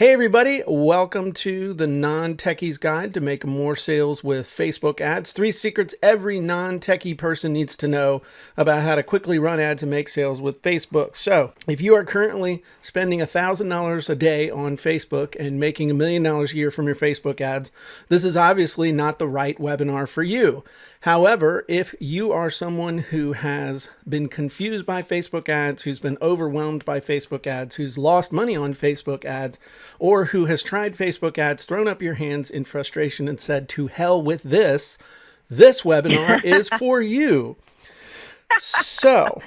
Hey everybody, welcome to the Non-Techies Guide to make more sales with Facebook ads. 3 secrets every non-techie person needs to know about how to quickly run ads and make sales with Facebook. So, if you are currently spending $1,000 a day on Facebook and making $1 million a year from your Facebook ads, this is obviously not the right webinar for you. However, if you are someone who has been confused by Facebook ads, who's been overwhelmed by Facebook ads, who's lost money on Facebook ads, or who has tried Facebook ads, thrown up your hands in frustration and said, to hell with this webinar is for you. So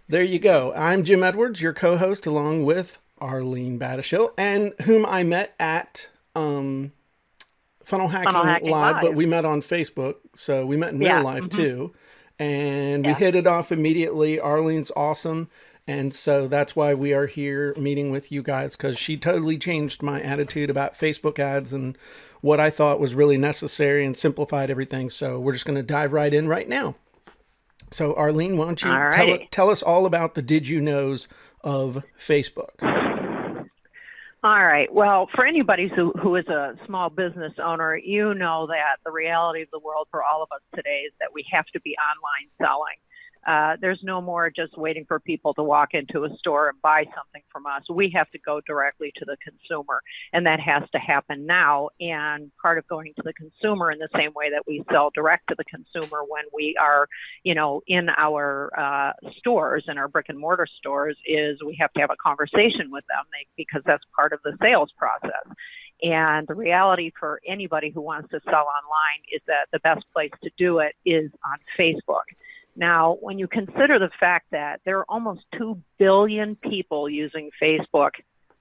there you go. I'm Jim Edwards, your co-host, along with Arlene Battishill, and whom I met at Funnel Hacking Live, but we met on Facebook, so we met in real life too, and we hit it off immediately. Arlene's awesome, and so that's why we are here meeting with you guys, because she totally changed my attitude about Facebook ads and what I thought was really necessary and simplified everything. So we're just going to dive right in right now. So Arlene, why don't you tell us all about the did you knows of Facebook? All right. Well, for anybody who is a small business owner, you know that the reality of the world for all of us today is that we have to be online selling. There's no more just waiting for people to walk into a store and buy something from us. We have to go directly to the consumer, and that has to happen now. And part of going to the consumer in the same way that we sell direct to the consumer when we are, in our stores, in our brick and mortar stores, is we have to have a conversation with them because that's part of the sales process. And the reality for anybody who wants to sell online is that the best place to do it is on Facebook. Now, when you consider the fact that there are almost 2 billion people using Facebook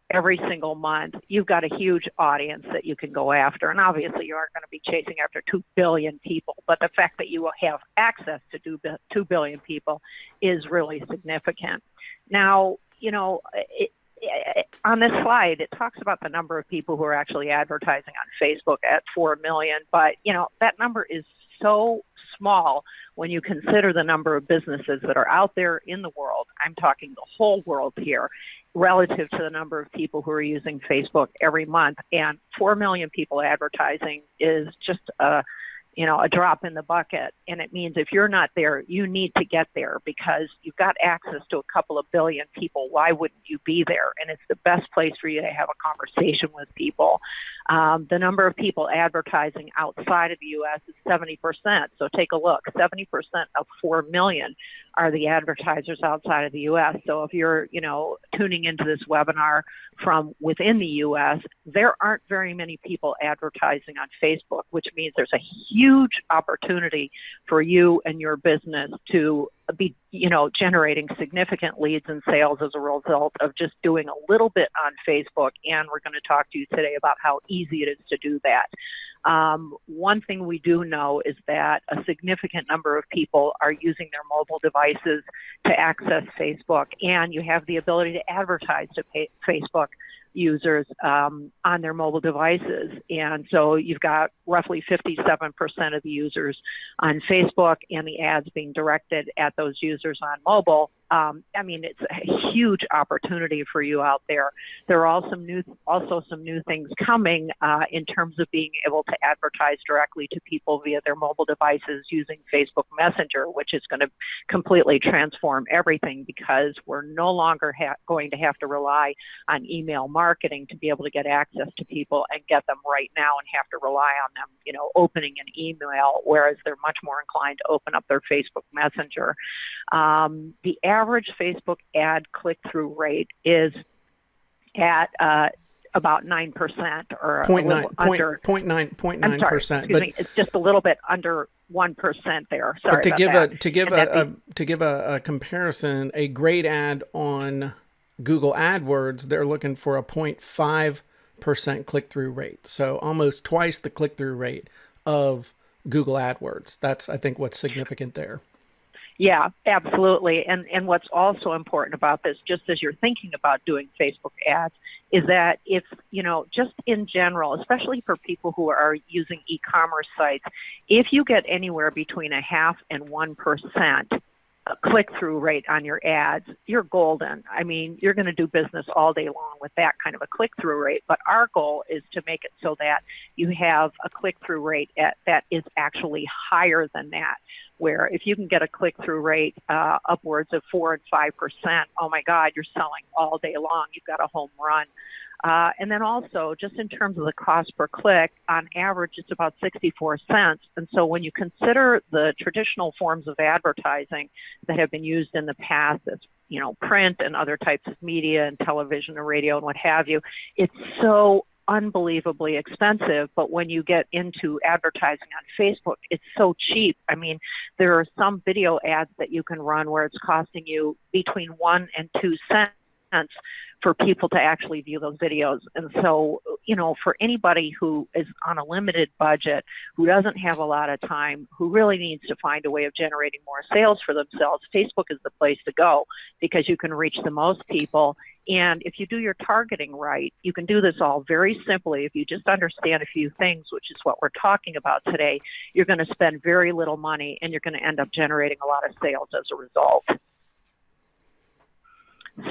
every single month, you've got a huge audience that you can go after. And obviously, you aren't going to be chasing after 2 billion people, but the fact that you will have access to 2 billion people is really significant. Now, on this slide, it talks about the number of people who are actually advertising on Facebook at 4 million, but, that number is so small when you consider the number of businesses that are out there in the world. I'm talking the whole world here, relative to the number of people who are using Facebook every month. And 4 million people advertising is just a drop in the bucket. And it means if you're not there, you need to get there because you've got access to a couple of billion people. Why wouldn't you be there? And it's the best place for you to have a conversation with people. The number of people advertising outside of the U.S. is 70%. So take a look. 70% of 4 million are the advertisers outside of the U.S. So if you're, tuning into this webinar from within the U.S., there aren't very many people advertising on Facebook, which means there's a huge opportunity for you and your business to be, generating significant leads and sales as a result of just doing a little bit on Facebook. And we're going to talk to you today about how easy it is to do that. One thing we do know is that a significant number of people are using their mobile devices to access Facebook, and you have the ability to advertise to Facebook users on their mobile devices. And so you've got roughly 57% of the users on Facebook and the ads being directed at those users on mobile. It's a huge opportunity for you out there. There are also some new things coming in terms of being able to advertise directly to people via their mobile devices using Facebook Messenger, which is going to completely transform everything because we're no longer going to have to rely on email marketing to be able to get access to people and get them right now and have to rely on them, opening an email, whereas they're much more inclined to open up their Facebook Messenger. The average Facebook ad click-through rate is at about 9% or a little under 0.9%. But it's just a little bit under 1% there. Sorry, but to give a comparison, a great ad on Google AdWords, they're looking for a 0.5% click-through rate. So almost twice the click-through rate of Google AdWords. That's, I think, what's significant there. Yeah, absolutely. And what's also important about this, just as you're thinking about doing Facebook ads, is that if, just in general, especially for people who are using e-commerce sites, if you get anywhere between 0.5% and 1% click-through rate on your ads, you're golden. I mean, you're going to do business all day long with that kind of a click-through rate. But our goal is to make it so that you have a click-through rate that is actually higher than that, where if you can get a click-through rate upwards of 4 and 5%, oh my God, you're selling all day long. You've got a home run. And then also, just in terms of the cost per click, on average, it's about 64 cents. And so when you consider the traditional forms of advertising that have been used in the past, as print and other types of media and television and radio and what have you, it's so unbelievably expensive. But when you get into advertising on Facebook, it's so cheap. I mean, there are some video ads that you can run where it's costing you between 1 and 2 cents for people to actually view those videos. And so, for anybody who is on a limited budget, who doesn't have a lot of time, who really needs to find a way of generating more sales for themselves, Facebook is the place to go, because you can reach the most people. And if you do your targeting right, you can do this all very simply. If you just understand a few things, which is what we're talking about today, you're going to spend very little money and you're going to end up generating a lot of sales as a result.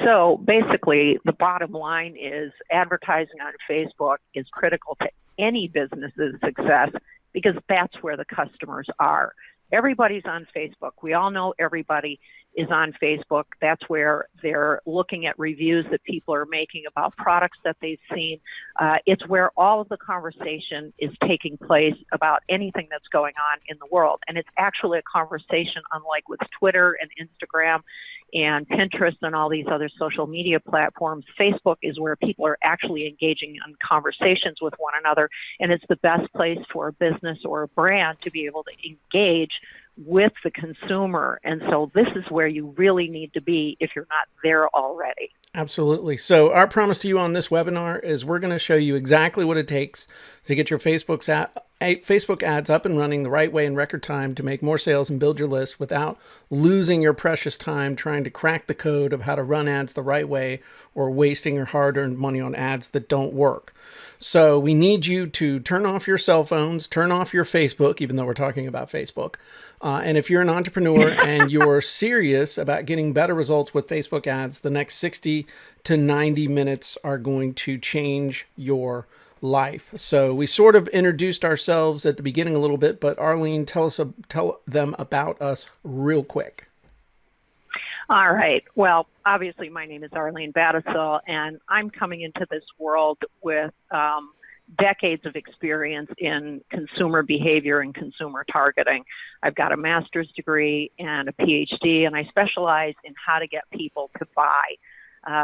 So basically, the bottom line is advertising on Facebook is critical to any business's success, because that's where the customers are. Everybody's on Facebook. We all know everybody is on Facebook. That's where they're looking at reviews that people are making about products that they've seen. It's where all of the conversation is taking place about anything that's going on in the world. And it's actually a conversation, unlike with Twitter and Instagram and Pinterest and all these other social media platforms. Facebook is where people are actually engaging in conversations with one another, and it's the best place for a business or a brand to be able to engage with the consumer. And so this is where you really need to be if you're not there already. Absolutely. So our promise to you on this webinar is we're going to show you exactly what it takes to get your Facebook ads up and running the right way in record time to make more sales and build your list without losing your precious time trying to crack the code of how to run ads the right way or wasting your hard-earned money on ads that don't work. So we need you to turn off your cell phones, turn off your Facebook, even though we're talking about Facebook. And if you're an entrepreneur and you're serious about getting better results with Facebook ads, the next 60 to 90 minutes are going to change your life. So we sort of introduced ourselves at the beginning a little bit, but Arlene, tell them about us real quick. All right. Well, obviously, my name is Arlene Battisell, and I'm coming into this world with decades of experience in consumer behavior and consumer targeting. I've got a master's degree and a PhD, and I specialize in how to get people to buy.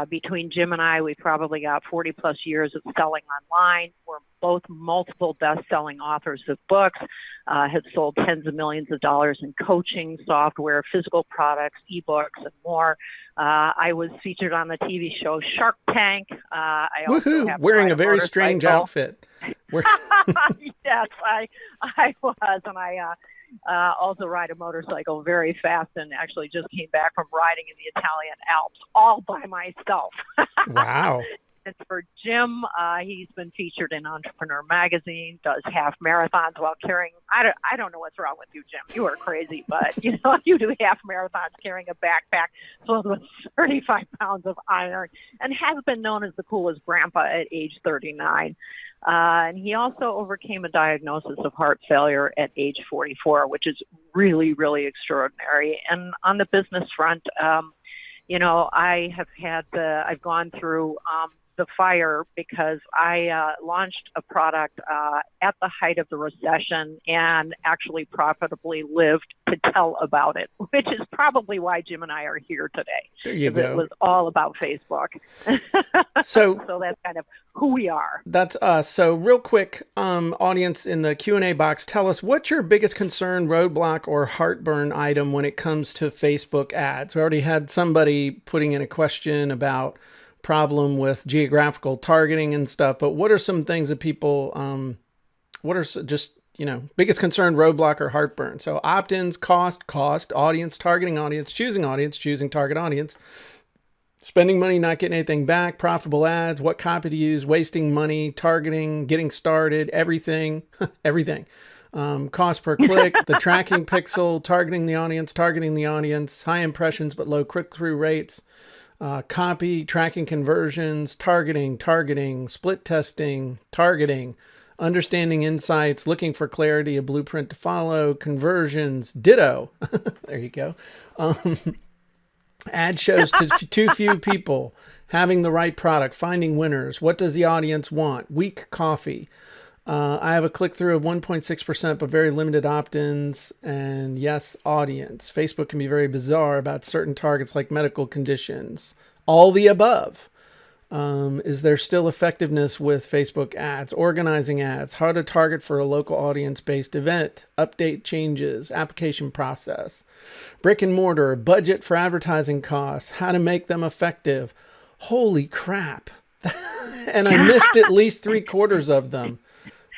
Between Jim and I, we've probably got 40 plus years of selling online. We're both multiple best-selling authors of books, have sold tens of millions of dollars in coaching, software, physical products, ebooks, and more. I was featured on the TV show Shark Tank. I also have wearing a very strange outfit. Yes, I was, and I also ride a motorcycle very fast, and actually just came back from riding in the Italian Alps all by myself. Wow. And for Jim, he's been featured in Entrepreneur Magazine, does half marathons while carrying, I don't know what's wrong with you, Jim. You are crazy, but you do half marathons carrying a backpack filled with 35 pounds of iron, and has been known as the coolest grandpa at age 39. And he also overcame a diagnosis of heart failure at age 44, which is really, really extraordinary. And on the business front, I've gone through the fire because I launched a product at the height of the recession and actually profitably lived to tell about it, which is probably why Jim and I are here today. There you go. It was all about Facebook. So that's kind of who we are. That's us. So real quick, audience in the Q&A box, tell us what's your biggest concern, roadblock, or heartburn item when it comes to Facebook ads. We already had somebody putting in a question about problem with geographical targeting and stuff, but what are some things that people, biggest concern, roadblock, or heartburn? So opt-ins, cost, audience, targeting audience, choosing target audience, spending money, not getting anything back, profitable ads, what copy to use, wasting money, targeting, getting started, everything, everything. cost per click, the tracking pixel, targeting the audience, high impressions but low click-through rates, copy, tracking conversions, targeting, split testing, targeting, understanding insights, looking for clarity, a blueprint to follow, conversions, ditto. There you go. Ad shows to too few people, having the right product, finding winners. What does the audience want? Weak coffee. I have a click-through of 1.6%, but very limited opt-ins. And yes, audience. Facebook can be very bizarre about certain targets like medical conditions. All the above. Is there still effectiveness with Facebook ads? Organizing ads. How to target for a local audience-based event. Update changes. Application process. Brick and mortar. Budget for advertising costs. How to make them effective. Holy crap. And I missed at least 3/4 of them.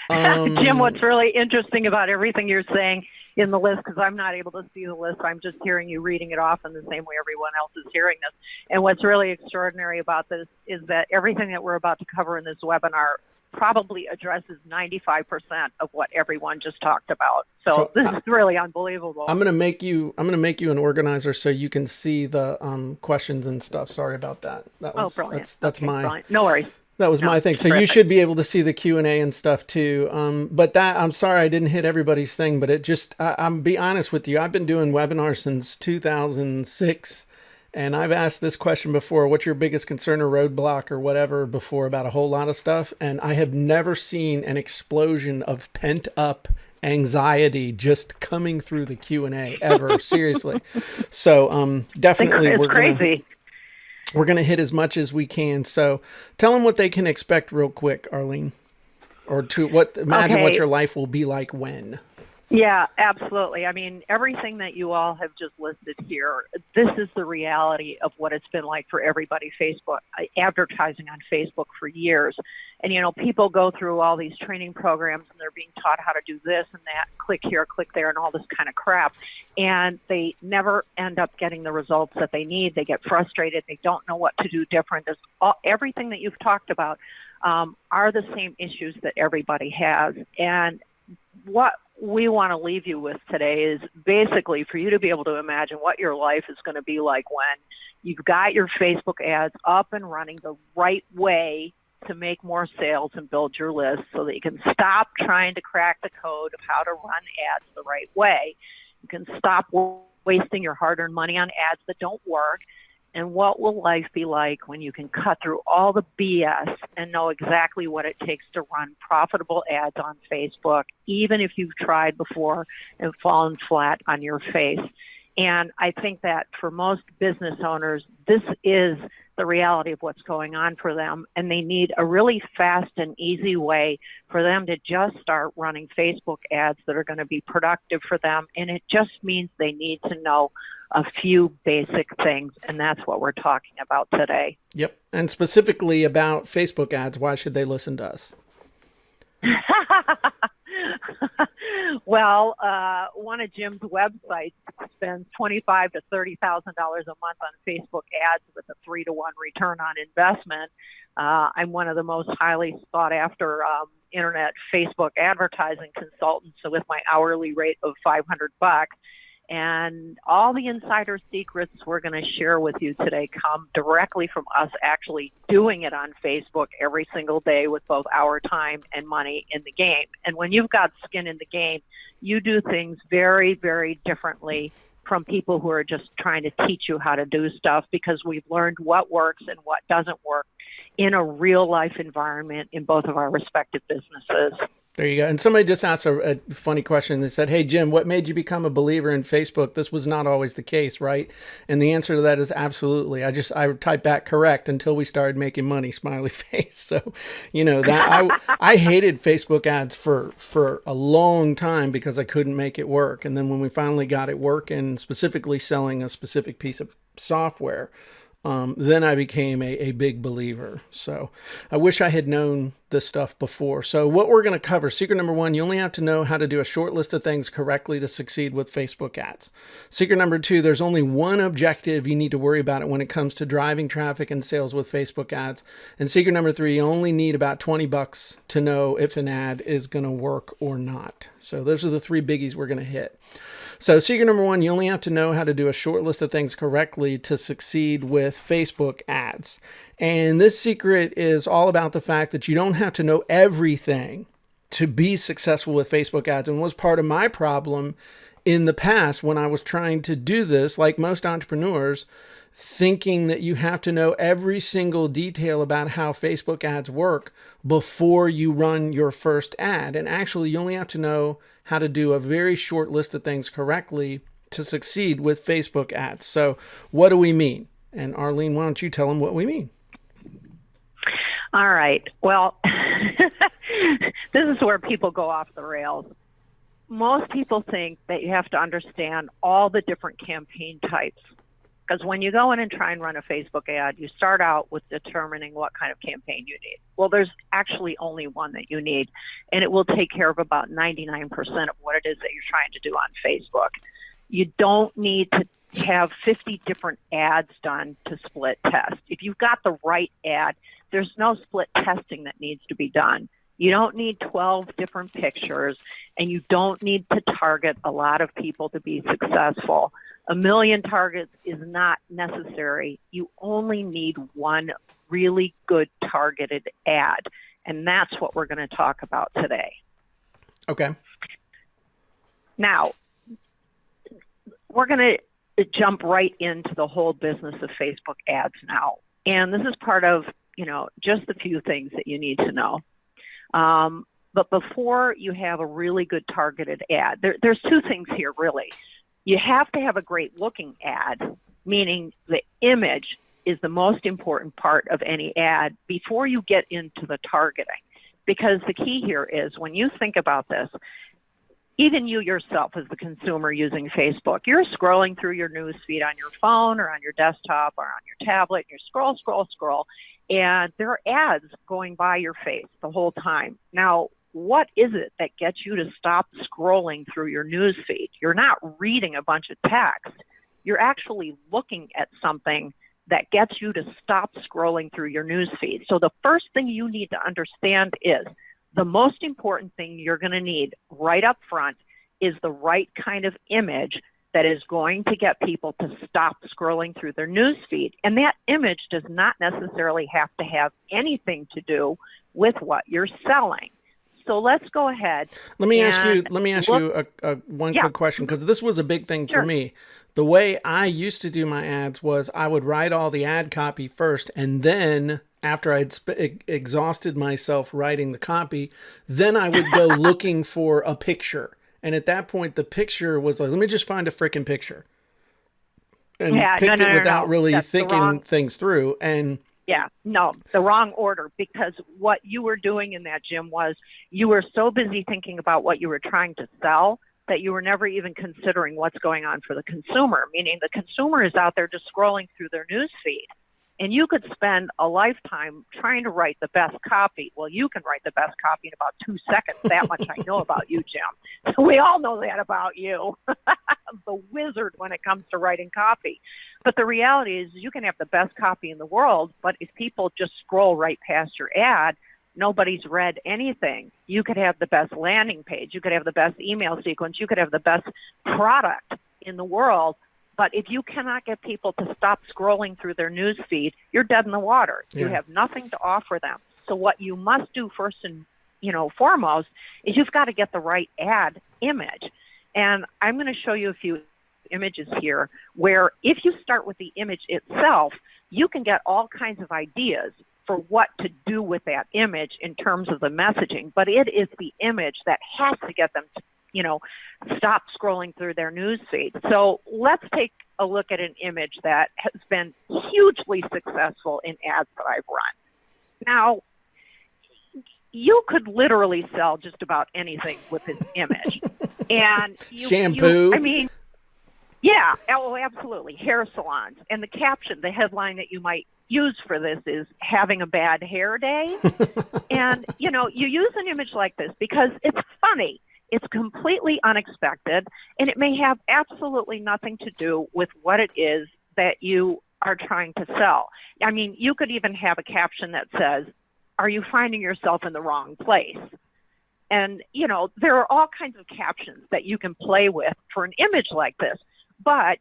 Jim, what's really interesting about everything you're saying in the list, because I'm not able to see the list, I'm just hearing you reading it off in the same way everyone else is hearing this. And what's really extraordinary about this is that everything that we're about to cover in this webinar probably addresses 95% of what everyone just talked about. So this is really unbelievable. I'm going to make you an organizer so you can see the questions and stuff. Sorry about that. Brilliant. That's okay, my brilliant. No worries. That was my thing. So you should be able to see the Q&A and stuff too. But I'm sorry I didn't hit everybody's thing, but it just, I'm be honest with you. I've been doing webinars since 2006, and I've asked this question before, what's your biggest concern or roadblock or whatever before about a whole lot of stuff. And I have never seen an explosion of pent up anxiety just coming through the Q&A ever. Seriously. So definitely it's crazy. We're going to hit as much as we can. So tell them what they can expect real quick, Arlene, or imagine what your life will be like when. Yeah, absolutely. I mean, everything that you all have just listed here, this is the reality of what it's been like for everybody advertising on Facebook for years. And, people go through all these training programs and they're being taught how to do this and that, click here, click there, and all this kind of crap. And they never end up getting the results that they need. They get frustrated. They don't know what to do different. Everything that you've talked about are the same issues that everybody has. And what we want to leave you with today is basically for you to be able to imagine what your life is going to be like when you've got your Facebook ads up and running the right way to make more sales and build your list so that you can stop trying to crack the code of how to run ads the right way. You can stop wasting your hard-earned money on ads that don't work. And what will life be like when you can cut through all the BS and know exactly what it takes to run profitable ads on Facebook, even if you've tried before and fallen flat on your face? And I think that for most business owners, this is the reality of what's going on for them. And they need a really fast and easy way for them to just start running Facebook ads that are going to be productive for them. And it just means they need to know a few basic things, and that's what we're talking about today. Yep. And specifically about Facebook ads, why should they listen to us? Well, one of Jim's websites spends $25,000 to $30,000 a month on Facebook ads with a 3-to-1 return on investment. I'm one of the most highly sought after internet Facebook advertising consultants, so with my hourly rate of $500. And all the insider secrets we're going to share with you today come directly from us actually doing it on Facebook every single day with both our time and money in the game. And when you've got skin in the game, you do things very, very differently from people who are just trying to teach you how to do stuff, because we've learned what works and what doesn't work in a real life environment in both of our respective businesses. There you go. And somebody just asked a funny question. They said, hey, Jim, what made you become a believer in Facebook? This was not always the case, right? And the answer to that is absolutely. I typed back correct until we started making money, smiley face. So, that I hated Facebook ads for a long time because I couldn't make it work. And then when we finally got it working, specifically selling a specific piece of software, then I became a big believer. So I wish I had known this stuff before. So what we're going to cover, secret number one, you only have to know how to do a short list of things correctly to succeed with Facebook ads. Secret number two, there's only one objective you need to worry about it when it comes to driving traffic and sales with Facebook ads. And secret number three, you only need about $20 to know if an ad is going to work or not. So those are the three biggies we're going to hit. So secret number one, you only have to know how to do a short list of things correctly to succeed with Facebook ads. And this secret is all about the fact that you don't have to know everything to be successful with Facebook ads. And was part of my problem in the past when I was trying to do this, like most entrepreneurs, thinking that you have to know every single detail about how Facebook ads work before you run your first ad. And actually, you only have to know how to do a very short list of things correctly to succeed with Facebook ads. So what do we mean? And Arlene, why don't you tell them what we mean? All right. Well, this is where people go off the rails. Most people think that you have to understand all the different campaign types. Because when you go in and try and run a Facebook ad, you start out with determining what kind of campaign you need. Well, there's actually only one that you need, and it will take care of about 99% of what it is that you're trying to do on Facebook. You don't need to have 50 different ads done to split test. If you've got the right ad, there's no split testing that needs to be done. You don't need 12 different pictures, and you don't need to target a lot of people to be successful. 1 million targets is not necessary. You only need one really good targeted ad, and that's what we're going to talk about today. Okay. Now, we're going to jump right into the whole business of Facebook ads now, and this is part of, just a few things that you need to know. But before you have a really good targeted ad, there's two things here, really. You have to have a great looking ad, meaning the image is the most important part of any ad before you get into the targeting. Because the key here is when you think about this, even you yourself as the consumer using Facebook, you're scrolling through your news feed on your phone or on your desktop or on your tablet, and you scroll, and there are ads going by your face the whole time. Now, what is it that gets you to stop scrolling through your news feed? You're not reading a bunch of text. You're actually looking at something that gets you to stop scrolling through your news feed. So the first thing you need to understand is the most important thing you're going to need right up front is the right kind of image that is going to get people to stop scrolling through their news feed. And that image does not necessarily have to have anything to do with what you're selling. So let's go ahead. Let me ask you one quick question, because this was a big thing for me. The way I used to do my ads was I would write all the ad copy first, and then after I'd exhausted myself writing the copy, then I would go looking for a picture. And at that point, the picture was like, let me just find a freaking picture. And picked it without really thinking things through. And the wrong order, because what you were doing in that, Jim, was you were so busy thinking about what you were trying to sell that you were never even considering what's going on for the consumer, meaning the consumer is out there just scrolling through their news feed. And you could spend a lifetime trying to write the best copy. Well, you can write the best copy in about 2 seconds. That much I know about you, Jim. So we all know that about you. The wizard when it comes to writing copy. But the reality is you can have the best copy in the world, but if people just scroll right past your ad, nobody's read anything. You could have the best landing page. You could have the best email sequence. You could have the best product in the world. But if you cannot get people to stop scrolling through their news feed, you're dead in the water. Yeah. You have nothing to offer them. So what you must do first and foremost is you've got to get the right ad image. And I'm going to show you a few images here where if you start with the image itself, you can get all kinds of ideas for what to do with that image in terms of the messaging. But it is the image that has to get them to stop scrolling through their news feed. So let's take a look at an image that has been hugely successful in ads that I've run. Now, you could literally sell just about anything with this image. And shampoo. Yeah, oh, absolutely. Hair salons. And the caption, the headline that you might use for this is having a bad hair day. And, you use an image like this because it's funny. It's completely unexpected, and it may have absolutely nothing to do with what it is that you are trying to sell. I mean, you could even have a caption that says, "Are you finding yourself in the wrong place?" And, there are all kinds of captions that you can play with for an image like this. But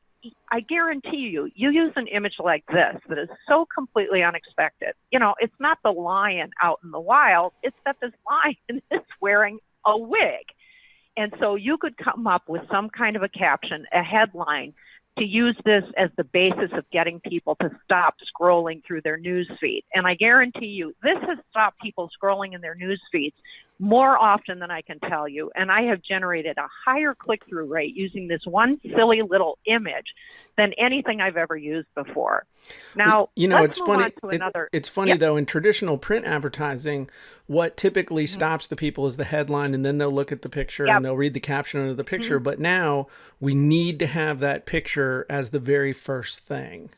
I guarantee you use an image like this that is so completely unexpected. It's not the lion out in the wild. It's that this lion is wearing a wig. And so you could come up with some kind of a caption, a headline, to use this as the basis of getting people to stop scrolling through their news feed. And I guarantee you, this has stopped people scrolling in their news feeds more often than I can tell you. And I have generated a higher click-through rate using this one silly little image than anything I've ever used before. Now, it's funny. It's funny Yep. though, in traditional print advertising, what typically stops the people is the headline, and then they'll look at the picture Yep. and they'll read the caption under the picture. But now we need to have that picture as the very first thing.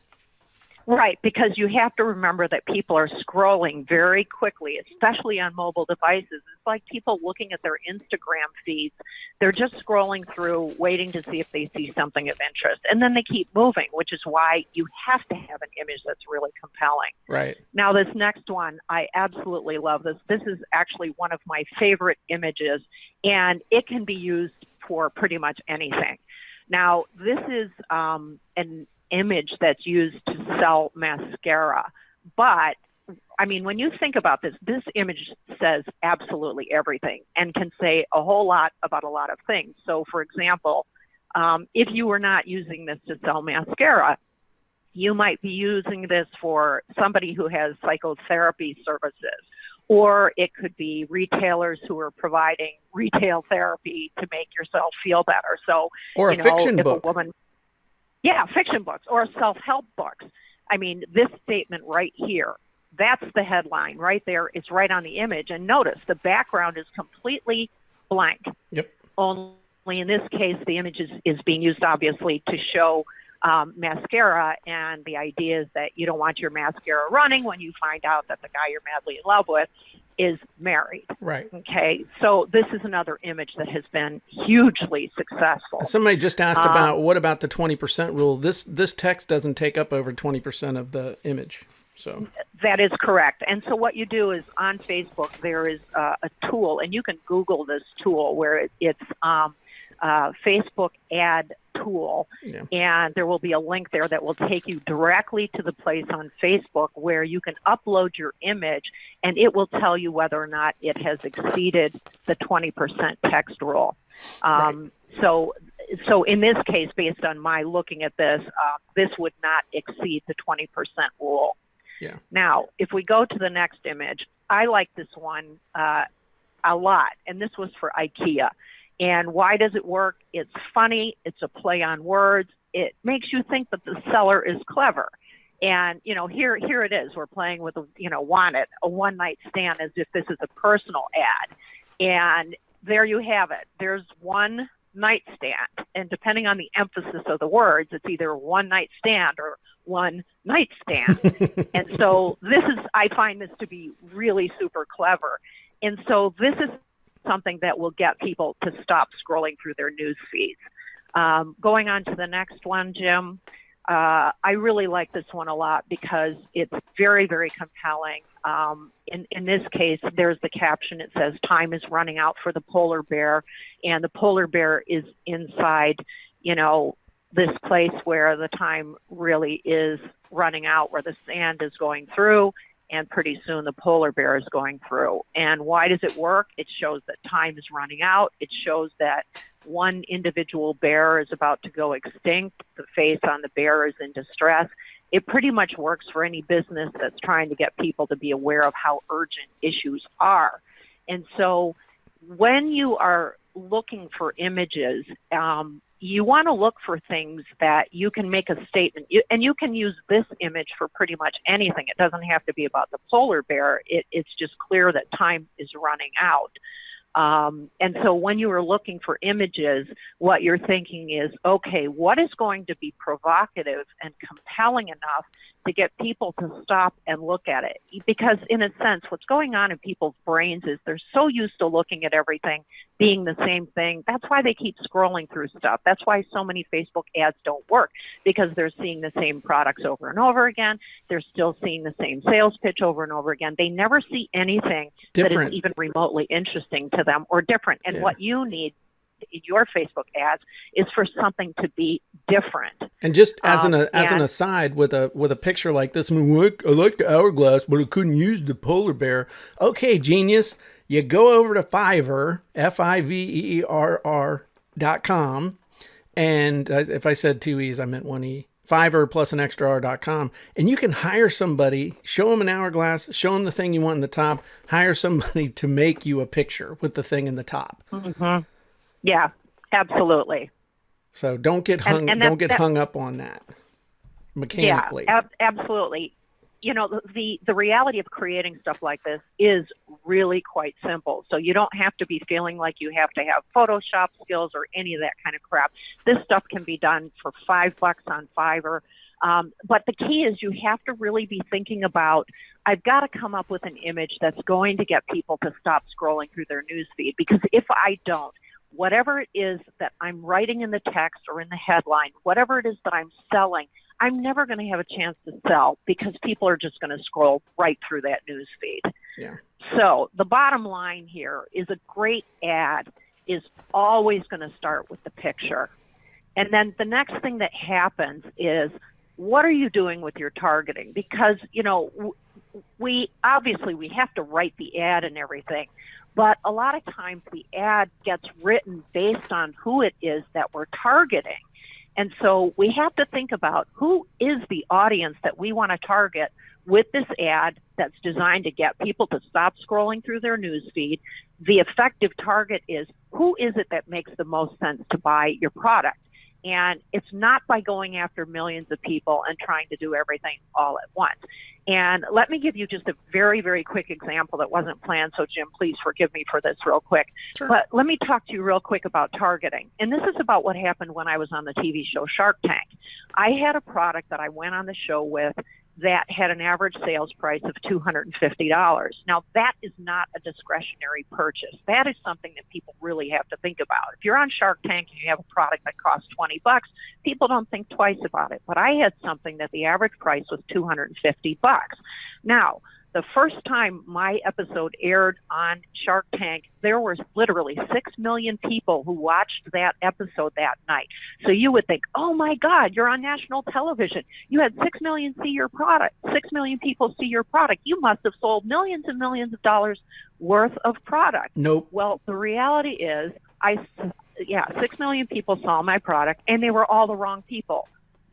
Right, because you have to remember that people are scrolling very quickly, especially on mobile devices. It's like people looking at their Instagram feeds. They're just scrolling through, waiting to see if they see something of interest. And then they keep moving, which is why you have to have an image that's really compelling. Right. Now, this next one, I absolutely love this. This is actually one of my favorite images, and it can be used for pretty much anything. Now, this is an image that's used to sell mascara. But, I mean, when you think about this image says absolutely everything and can say a whole lot about a lot of things. So, for example, if you were not using this to sell mascara, you might be using this for somebody who has psychotherapy services, or it could be retailers who are providing retail therapy to make yourself feel better. So, or a fiction if book. a woman, fiction books or self-help books. I mean, this statement right here, that's the headline right there. It's right on the image. And notice the background is completely blank. Yep. Only in this case, the image is being used, obviously, to show mascara. And the idea is that you don't want your mascara running when you find out that the guy you're madly in love with is married. Right. Okay. So this is another image that has been hugely successful. Somebody just asked about what about the 20% rule? This text doesn't take up over 20% of the image. So that is correct. And so what you do is on Facebook, there is a tool, and you can Google this tool where it's Facebook ad tool. Yeah. And there will be a link there that will take you directly to the place on Facebook where you can upload your image, and it will tell you whether or not it has exceeded the 20% text rule. Right. So in this case, based on my looking at this, this would not exceed the 20% rule. Yeah. Now, if we go to the next image, I like this one a lot, and this was for IKEA. And why does it work? It's funny. It's a play on words. It makes you think that the seller is clever. And, here it is. We're playing with, want it, a one-night stand, as if this is a personal ad. And there you have it. There's one nightstand. And depending on the emphasis of the words, it's either one night stand or one nightstand. And so I find this to be really super clever. And so this is something that will get people to stop scrolling through their news feeds. Going on to the next one, Jim, I really like this one a lot because it's very, very compelling. In this case, there's the caption. It says, "Time is running out for the polar bear," and the polar bear is inside, this place where the time really is running out, where the sand is going through, and pretty soon the polar bear is going through. And why does it work? It shows that time is running out. It shows that one individual bear is about to go extinct. The face on the bear is in distress. It pretty much works for any business that's trying to get people to be aware of how urgent issues are. And so when you are looking for images, you want to look for things that you can make a statement. And you can use this image for pretty much anything. It doesn't have to be about the polar bear. It's just clear that time is running out. And so when you are looking for images, what you're thinking is, okay, what is going to be provocative and compelling enough to get people to stop and look at it? Because in a sense, what's going on in people's brains is they're so used to looking at everything being the same thing. That's why they keep scrolling through stuff. That's why so many Facebook ads don't work, because they're seeing the same products over and over again. They're still seeing the same sales pitch over and over again. They never see anything Different. that is even remotely interesting to them or different. And what you need in your Facebook ads is for something to be different. And just as an aside, with a picture like this, I like the hourglass, but I couldn't use the polar bear. Okay, genius, you go over to Fiverr, Fiverr.com, and if I said two E's, I meant one E. Fiverr plus an extra R.com, and you can hire somebody, show them an hourglass, show them the thing you want in the top, hire somebody to make you a picture with the thing in the top. Mm-hmm. Yeah, absolutely. So don't get hung hung up on that mechanically. Yeah, absolutely. You know, the reality of creating stuff like this is really quite simple. So you don't have to be feeling like you have to have Photoshop skills or any of that kind of crap. This stuff can be done for $5 on Fiverr. But the key is you have to really be thinking about, I've got to come up with an image that's going to get people to stop scrolling through their newsfeed. Because if I don't, whatever it is that I'm writing in the text or in the headline, whatever it is that I'm selling, I'm never going to have a chance to sell, because people are just going to scroll right through that news feed. Yeah. So the bottom line here is a great ad is always going to start with the picture. And then the next thing that happens is, what are you doing with your targeting? Because, you know, we have to write the ad and everything, but a lot of times the ad gets written based on who it is that we're targeting. And so we have to think about, who is the audience that we want to target with this ad that's designed to get people to stop scrolling through their news feed. The effective target is, who is it that makes the most sense to buy your product? And it's not by going after millions of people and trying to do everything all at once. And let me give you just a very, very quick example that wasn't planned. So, Jim, please forgive me for this real quick. Sure. But let me talk to you real quick about targeting. And this is about what happened when I was on the TV show Shark Tank. I had a product that I went on the show with that had an average sales price of $250. Now, that is not a discretionary purchase. That is something that people really have to think about. If you're on Shark Tank and you have a product that costs $20, people don't think twice about it. But I had something that the average price was $250. Now, the first time my episode aired on Shark Tank, there was literally 6 million people who watched that episode that night. So you would think, oh my God, you're on national television. You had 6 million see your product. 6 million people see your product. You must have sold millions and millions of dollars worth of product. Nope. Well, the reality is, 6 million people saw my product, and they were all the wrong people.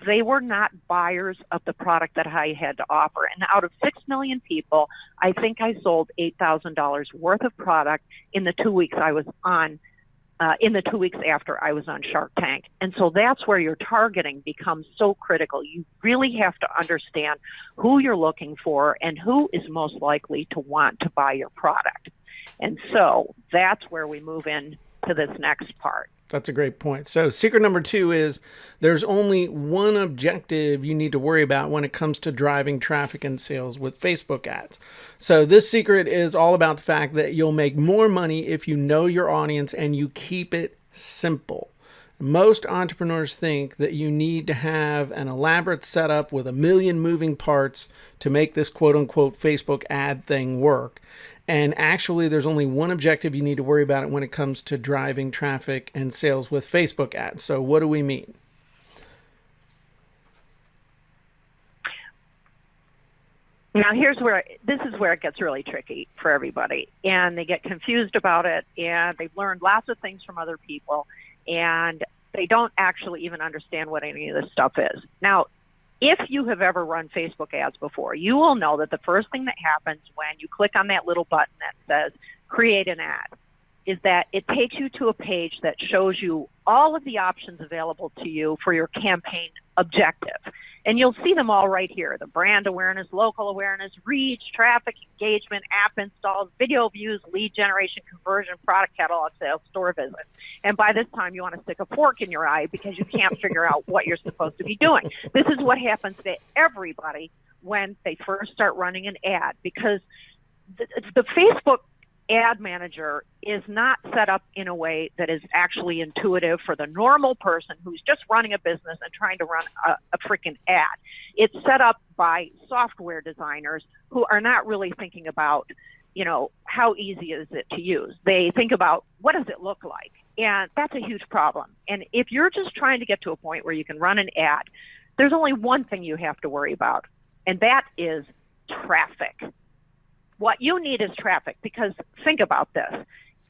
They were not buyers of the product that I had to offer. And out of 6 million people, I think I sold $8,000 worth of product in the 2 weeks I was on, in the 2 weeks after I was on Shark Tank. And so that's where your targeting becomes so critical. You really have to understand who you're looking for and who is most likely to want to buy your product. And so that's where we move in to this next part. That's a great point. So secret number 2 is, there's only one objective you need to worry about when it comes to driving traffic and sales with Facebook ads. So this secret is all about the fact that you'll make more money if you know your audience and you keep it simple. Most entrepreneurs think that you need to have an elaborate setup with a million moving parts to make this quote unquote Facebook ad thing work. And actually, there's only one objective you need to worry about when it comes to driving traffic and sales with Facebook ads. So what do we mean? Now, this is where it gets really tricky for everybody, and they get confused about it, and they've learned lots of things from other people, and they don't actually even understand what any of this stuff is. Now, if you have ever run Facebook ads before, you will know that the first thing that happens when you click on that little button that says create an ad is that it takes you to a page that shows you all of the options available to you for your campaign objective. And you'll see them all right here: the brand awareness, local awareness, reach, traffic, engagement, app installs, video views, lead generation, conversion, product catalog sales, store visits. And by this time, you want to stick a fork in your eye because you can't figure out what you're supposed to be doing. This is what happens to everybody when they first start running an ad, because the Facebook ad manager is not set up in a way that is actually intuitive for the normal person who's just running a business and trying to run a freaking ad. It's set up by software designers who are not really thinking about, how easy is it to use. They think about, what does it look like? And that's a huge problem. And if you're just trying to get to a point where you can run an ad, there's only one thing you have to worry about, and that is traffic. What you need is traffic, because think about this.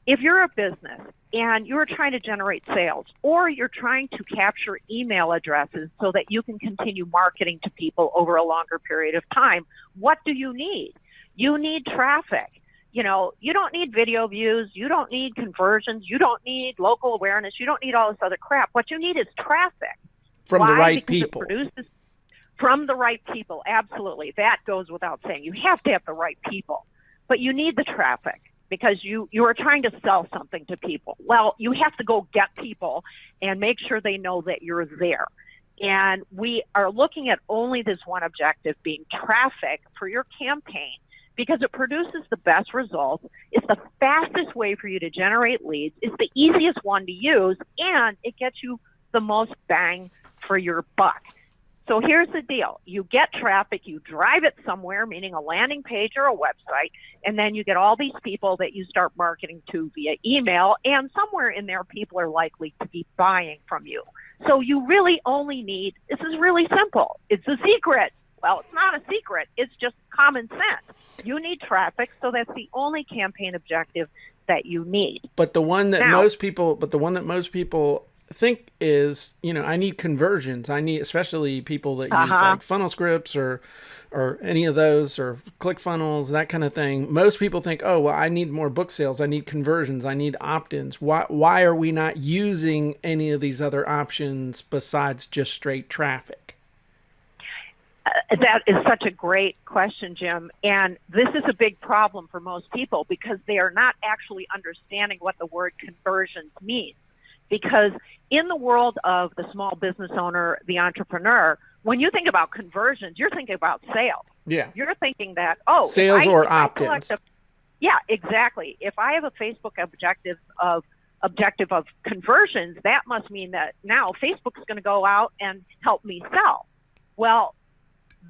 If you're a business and you're trying to generate sales, or you're trying to capture email addresses so that you can continue marketing to people over a longer period of time, what do you need? You need traffic. You don't need video views. You don't need conversions. You don't need local awareness. You don't need all this other crap. What you need is traffic. From Why? the right because people. It produces from the right people, absolutely. That goes without saying. You have to have the right people, but you need the traffic because you are trying to sell something to people. Well, you have to go get people and make sure they know that you're there. And we are looking at only this one objective, being traffic for your campaign, because it produces the best results. It's the fastest way for you to generate leads. It's the easiest one to use, and it gets you the most bang for your buck. So here's the deal. You get traffic, you drive it somewhere, meaning a landing page or a website, and then you get all these people that you start marketing to via email, and somewhere in there people are likely to be buying from you. So you really only need, this is really simple. It's a secret. Well, it's not a secret. It's just common sense. You need traffic, so that's the only campaign objective that you need. But the one that most people think is, I need conversions. I need, especially people that use like funnel scripts or any of those, or ClickFunnels, that kind of thing. Most people think, oh, well, I need more book sales. I need conversions. I need opt-ins. Why are we not using any of these other options besides just straight traffic? That is such a great question, Jim. And this is a big problem for most people because they are not actually understanding what the word conversions means. Because in the world of the small business owner, the entrepreneur, when you think about conversions, you're thinking about sales. Yeah. You're thinking that, sales or opt-ins. Yeah, exactly. If I have a Facebook objective of conversions, that must mean that now Facebook's going to go out and help me sell. Well,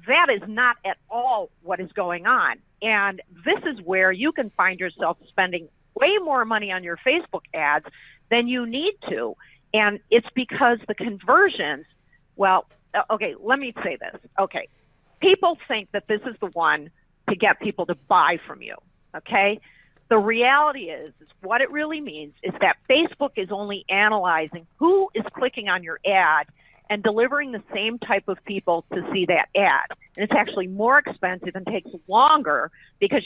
that is not at all what is going on. And this is where you can find yourself spending way more money on your Facebook ads than you need to. And it's because the conversions, well, okay, let me say this. Okay, people think that this is the one to get people to buy from you, okay? The reality is what it really means is that Facebook is only analyzing who is clicking on your ad and delivering the same type of people to see that ad. And it's actually more expensive and takes longer because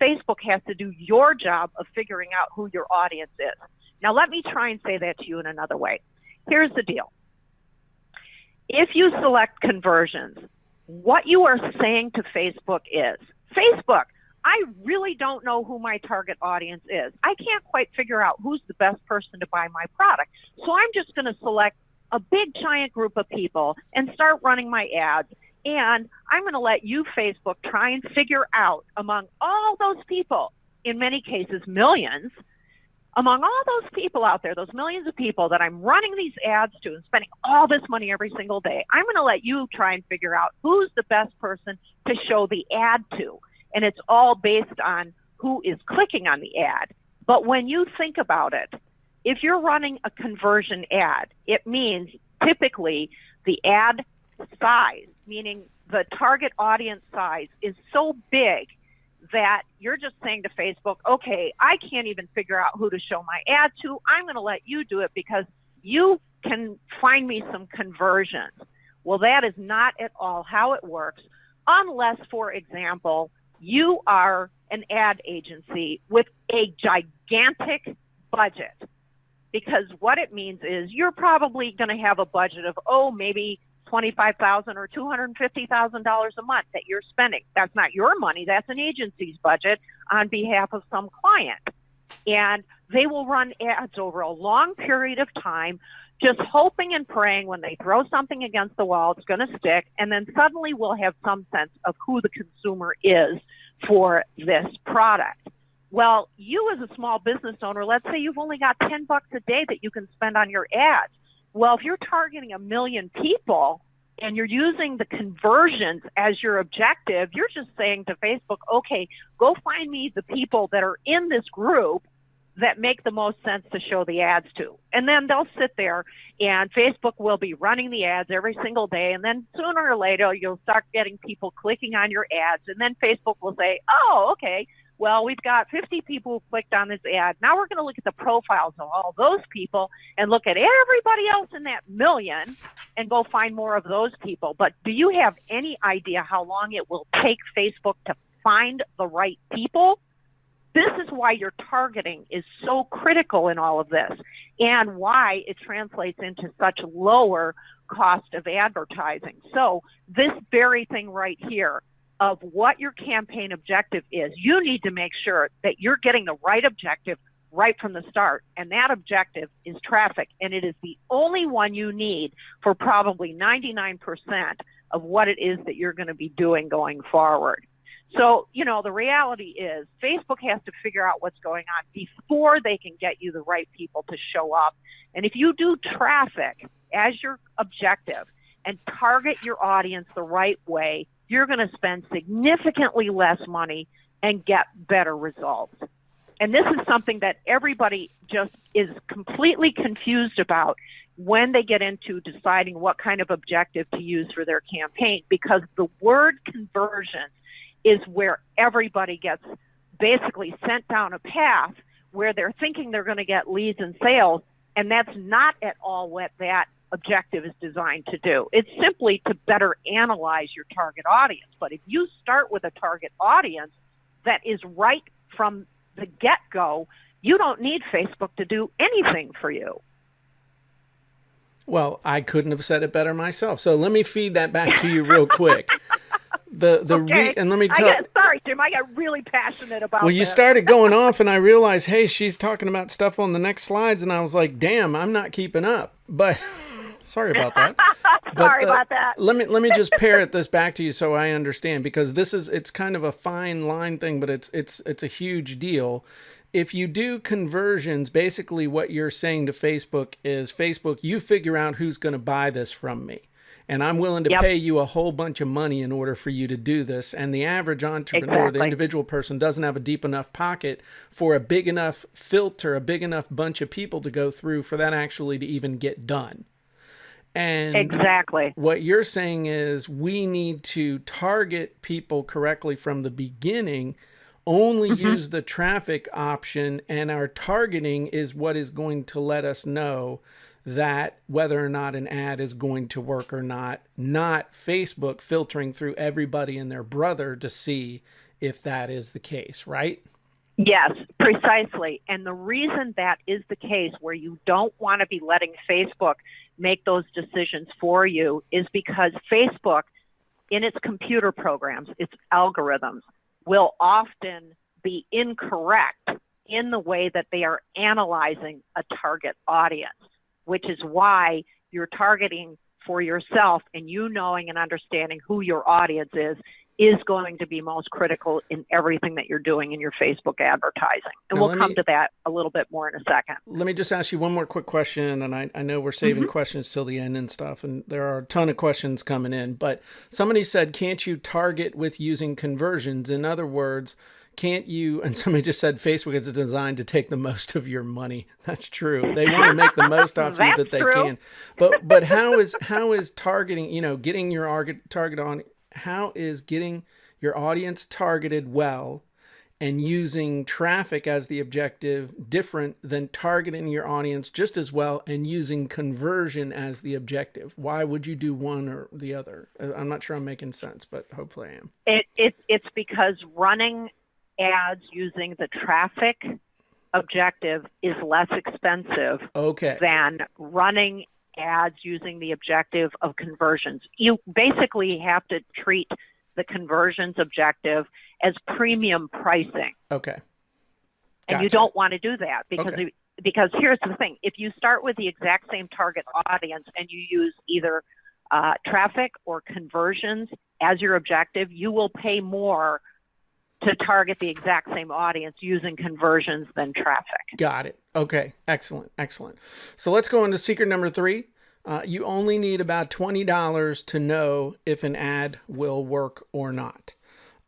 Facebook has to do your job of figuring out who your audience is. Now, let me try and say that to you in another way. Here's the deal. If you select conversions, what you are saying to Facebook is, Facebook, I really don't know who my target audience is. I can't quite figure out who's the best person to buy my product. So I'm just going to select a big giant group of people and start running my ads. And I'm going to let you, Facebook, try and figure out among all those people, in many cases millions, among all those people out there, those millions of people that I'm running these ads to and spending all this money every single day, I'm going to let you try and figure out who's the best person to show the ad to. And it's all based on who is clicking on the ad. But when you think about it, if you're running a conversion ad, it means typically the ad size, meaning the target audience size, is so big that you're just saying to Facebook, okay, I can't even figure out who to show my ad to. I'm going to let you do it because you can find me some conversions. Well, that is not at all how it works, unless, for example, you are an ad agency with a gigantic budget. Because what it means is you're probably going to have a budget of, maybe $25,000 or $250,000 a month that you're spending. That's not your money. That's an agency's budget on behalf of some client. And they will run ads over a long period of time, just hoping and praying when they throw something against the wall, it's going to stick. And then suddenly we'll have some sense of who the consumer is for this product. Well, you as a small business owner, let's say you've only got $10 a day that you can spend on your ads. Well, if you're targeting 1 million people and you're using the conversions as your objective, you're just saying to Facebook, okay, go find me the people that are in this group that make the most sense to show the ads to. And then they'll sit there and Facebook will be running the ads every single day. And then sooner or later, you'll start getting people clicking on your ads. And then Facebook will say, oh, okay, well, we've got 50 people who clicked on this ad. Now we're going to look at the profiles of all those people and look at everybody else in that million and go find more of those people. But do you have any idea how long it will take Facebook to find the right people? This is why your targeting is so critical in all of this and why it translates into such lower cost of advertising. So this very thing right here of what your campaign objective is, you need to make sure that you're getting the right objective right from the start. And that objective is traffic. And it is the only one you need for probably 99% of what it is that you're going to be doing going forward. So, the reality is Facebook has to figure out what's going on before they can get you the right people to show up. And if you do traffic as your objective and target your audience the right way, you're going to spend significantly less money and get better results. And this is something that everybody just is completely confused about when they get into deciding what kind of objective to use for their campaign, because the word conversion is where everybody gets basically sent down a path where they're thinking they're going to get leads and sales, and that's not at all what that objective is designed to do. It's simply to better analyze your target audience. But if you start with a target audience that is right from the get-go, you don't need Facebook to do anything for you. Well, I couldn't have said it better myself. So let me feed that back to you real quick. Okay. And let me tell. Sorry, Jim. I got really passionate about. Well, you started going off, and I realized, hey, she's talking about stuff on the next slides, and I was like, damn, I'm not keeping up. But sorry about that. Sorry about that. Let me just parrot this back to you so I understand, because it's kind of a fine line thing, but it's a huge deal. If you do conversions, basically what you're saying to Facebook is, Facebook, you figure out who's going to buy this from me. And I'm willing to pay you a whole bunch of money in order for you to do this. And the average entrepreneur, the individual person, doesn't have a deep enough pocket for a big enough filter, a big enough bunch of people to go through for that actually to even get done. And exactly what you're saying is we need to target people correctly from the beginning, only use the traffic option, and our targeting is what is going to let us know that whether or not an ad is going to work or not Facebook filtering through everybody and their brother to see if that is the case, right? Yes, precisely. And the reason that is the case, where you don't want to be letting Facebook make those decisions for you, is because Facebook, in its computer programs, its algorithms, will often be incorrect in the way that they are analyzing a target audience, which is why you're targeting for yourself, and you knowing and understanding who your audience is going to be most critical in everything that you're doing in your Facebook advertising. And now, we'll come to that a little bit more in a second. Let me just ask you one more quick question, and I know we're saving questions till the end and stuff, and there are a ton of questions coming in, but somebody said, can't you target with using conversions? In other words, can't you, and somebody just said Facebook is designed to take the most of your money. That's true. They want to make the most off you that they can. But how is targeting, getting your target on, how is getting your audience targeted well and using traffic as the objective different than targeting your audience just as well and using conversion as the objective? Why would you do one or the other? I'm not sure I'm making sense, but hopefully I am. It's because running ads using the traffic objective is less expensive than running ads using the objective of conversions. You basically have to treat the conversions objective as premium pricing. Okay. And Gotcha. you don't want to do that because Okay. because here's the thing. If you start with the exact same target audience and you use either traffic or conversions as your objective, you will pay more to target the exact same audience using conversions than traffic. Got it. Okay. Excellent. Excellent. So let's go into secret number 3. You only need about $20 to know if an ad will work or not.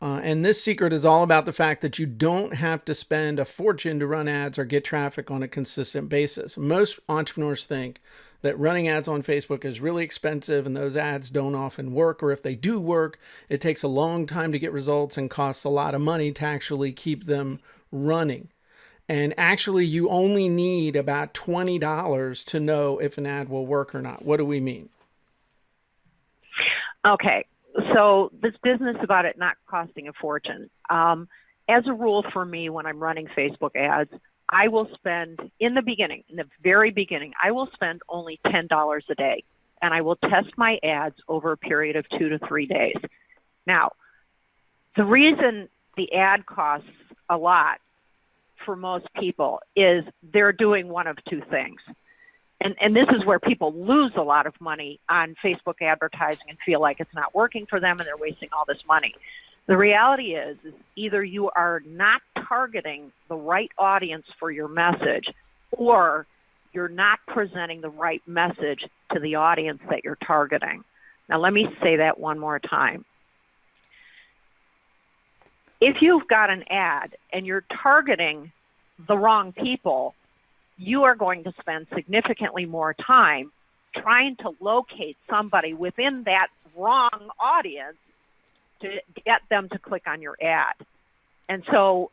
And this secret is all about the fact that you don't have to spend a fortune to run ads or get traffic on a consistent basis. Most entrepreneurs think that running ads on Facebook is really expensive and those ads don't often work, or if they do work, it takes a long time to get results and costs a lot of money to actually keep them running. And actually, you only need about $20 to know if an ad will work or not. What do we mean? Okay. So this business about it not costing a fortune. As a rule for me, when I'm running Facebook ads, I will spend in the very beginning, I will spend only $10 a day, and I will test my ads over a period of 2 to 3 days. Now, the reason the ad costs a lot for most people is they're doing one of two things. And this is where people lose a lot of money on Facebook advertising and feel like it's not working for them and they're wasting all this money. The reality is either you are not targeting the right audience for your message, or you're not presenting the right message to the audience that you're targeting. Now, let me say that one more time. If you've got an ad and you're targeting the wrong people, you are going to spend significantly more time trying to locate somebody within that wrong audience to get them to click on your ad. And so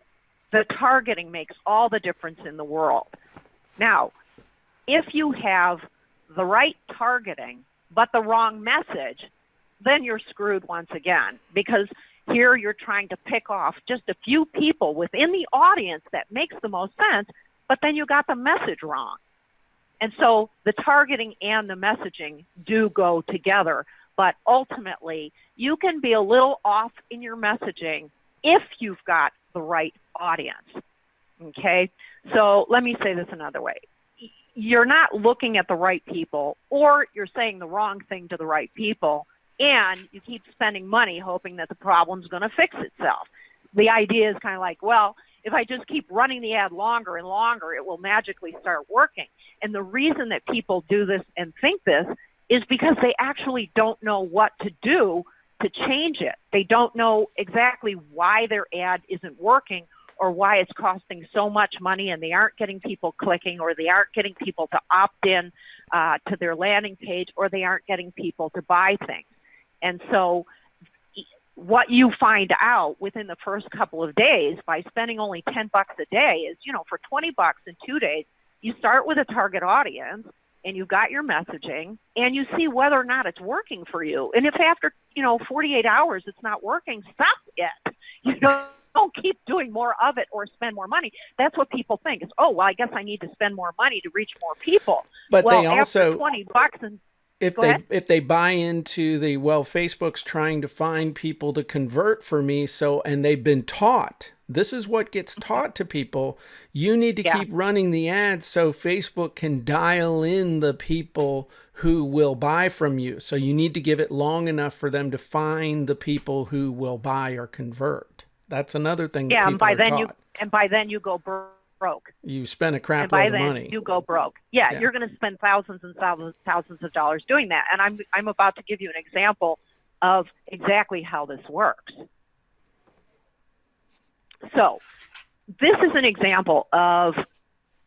the targeting makes all the difference in the world. Now, if you have the right targeting but the wrong message, then you're screwed once again, because here you're trying to pick off just a few people within the audience that makes the most sense, but then you got the message wrong. And so the targeting and the messaging do go together, but ultimately you can be a little off in your messaging if you've got the right audience. Okay? So let me say this another way. You're not looking at the right people, or you're saying the wrong thing to the right people, and you keep spending money hoping that the problem's going to fix itself. The idea is kind of like, well, if I just keep running the ad longer and longer, it will magically start working. And the reason that people do this and think this is because they actually don't know what to do to change it. They don't know exactly why their ad isn't working or why it's costing so much money and they aren't getting people clicking, or they aren't getting people to opt in to their landing page, or they aren't getting people to buy things. And so what you find out within the first couple of days by spending only $10 a day is, for $20 in 2 days, you start with a target audience and you've got your messaging and you see whether or not it's working for you. And if after, 48 hours it's not working, stop it. Don't keep doing more of it or spend more money. That's what people think is, oh, well, I guess I need to spend more money to reach more people. But well, they also, after $20 and if they buy into the, well, Facebook's trying to find people to convert for me, and they've been taught, this is what gets taught to people. You need to keep running the ads so Facebook can dial in the people who will buy from you. So you need to give it long enough for them to find the people who will buy or convert. That's another thing that people are taught. And by then you go broke. You spend a crap load of money. And by then you go broke. Yeah, you're going to spend thousands and thousands of dollars doing that. And I'm about to give you an example of exactly how this works. So this is an example of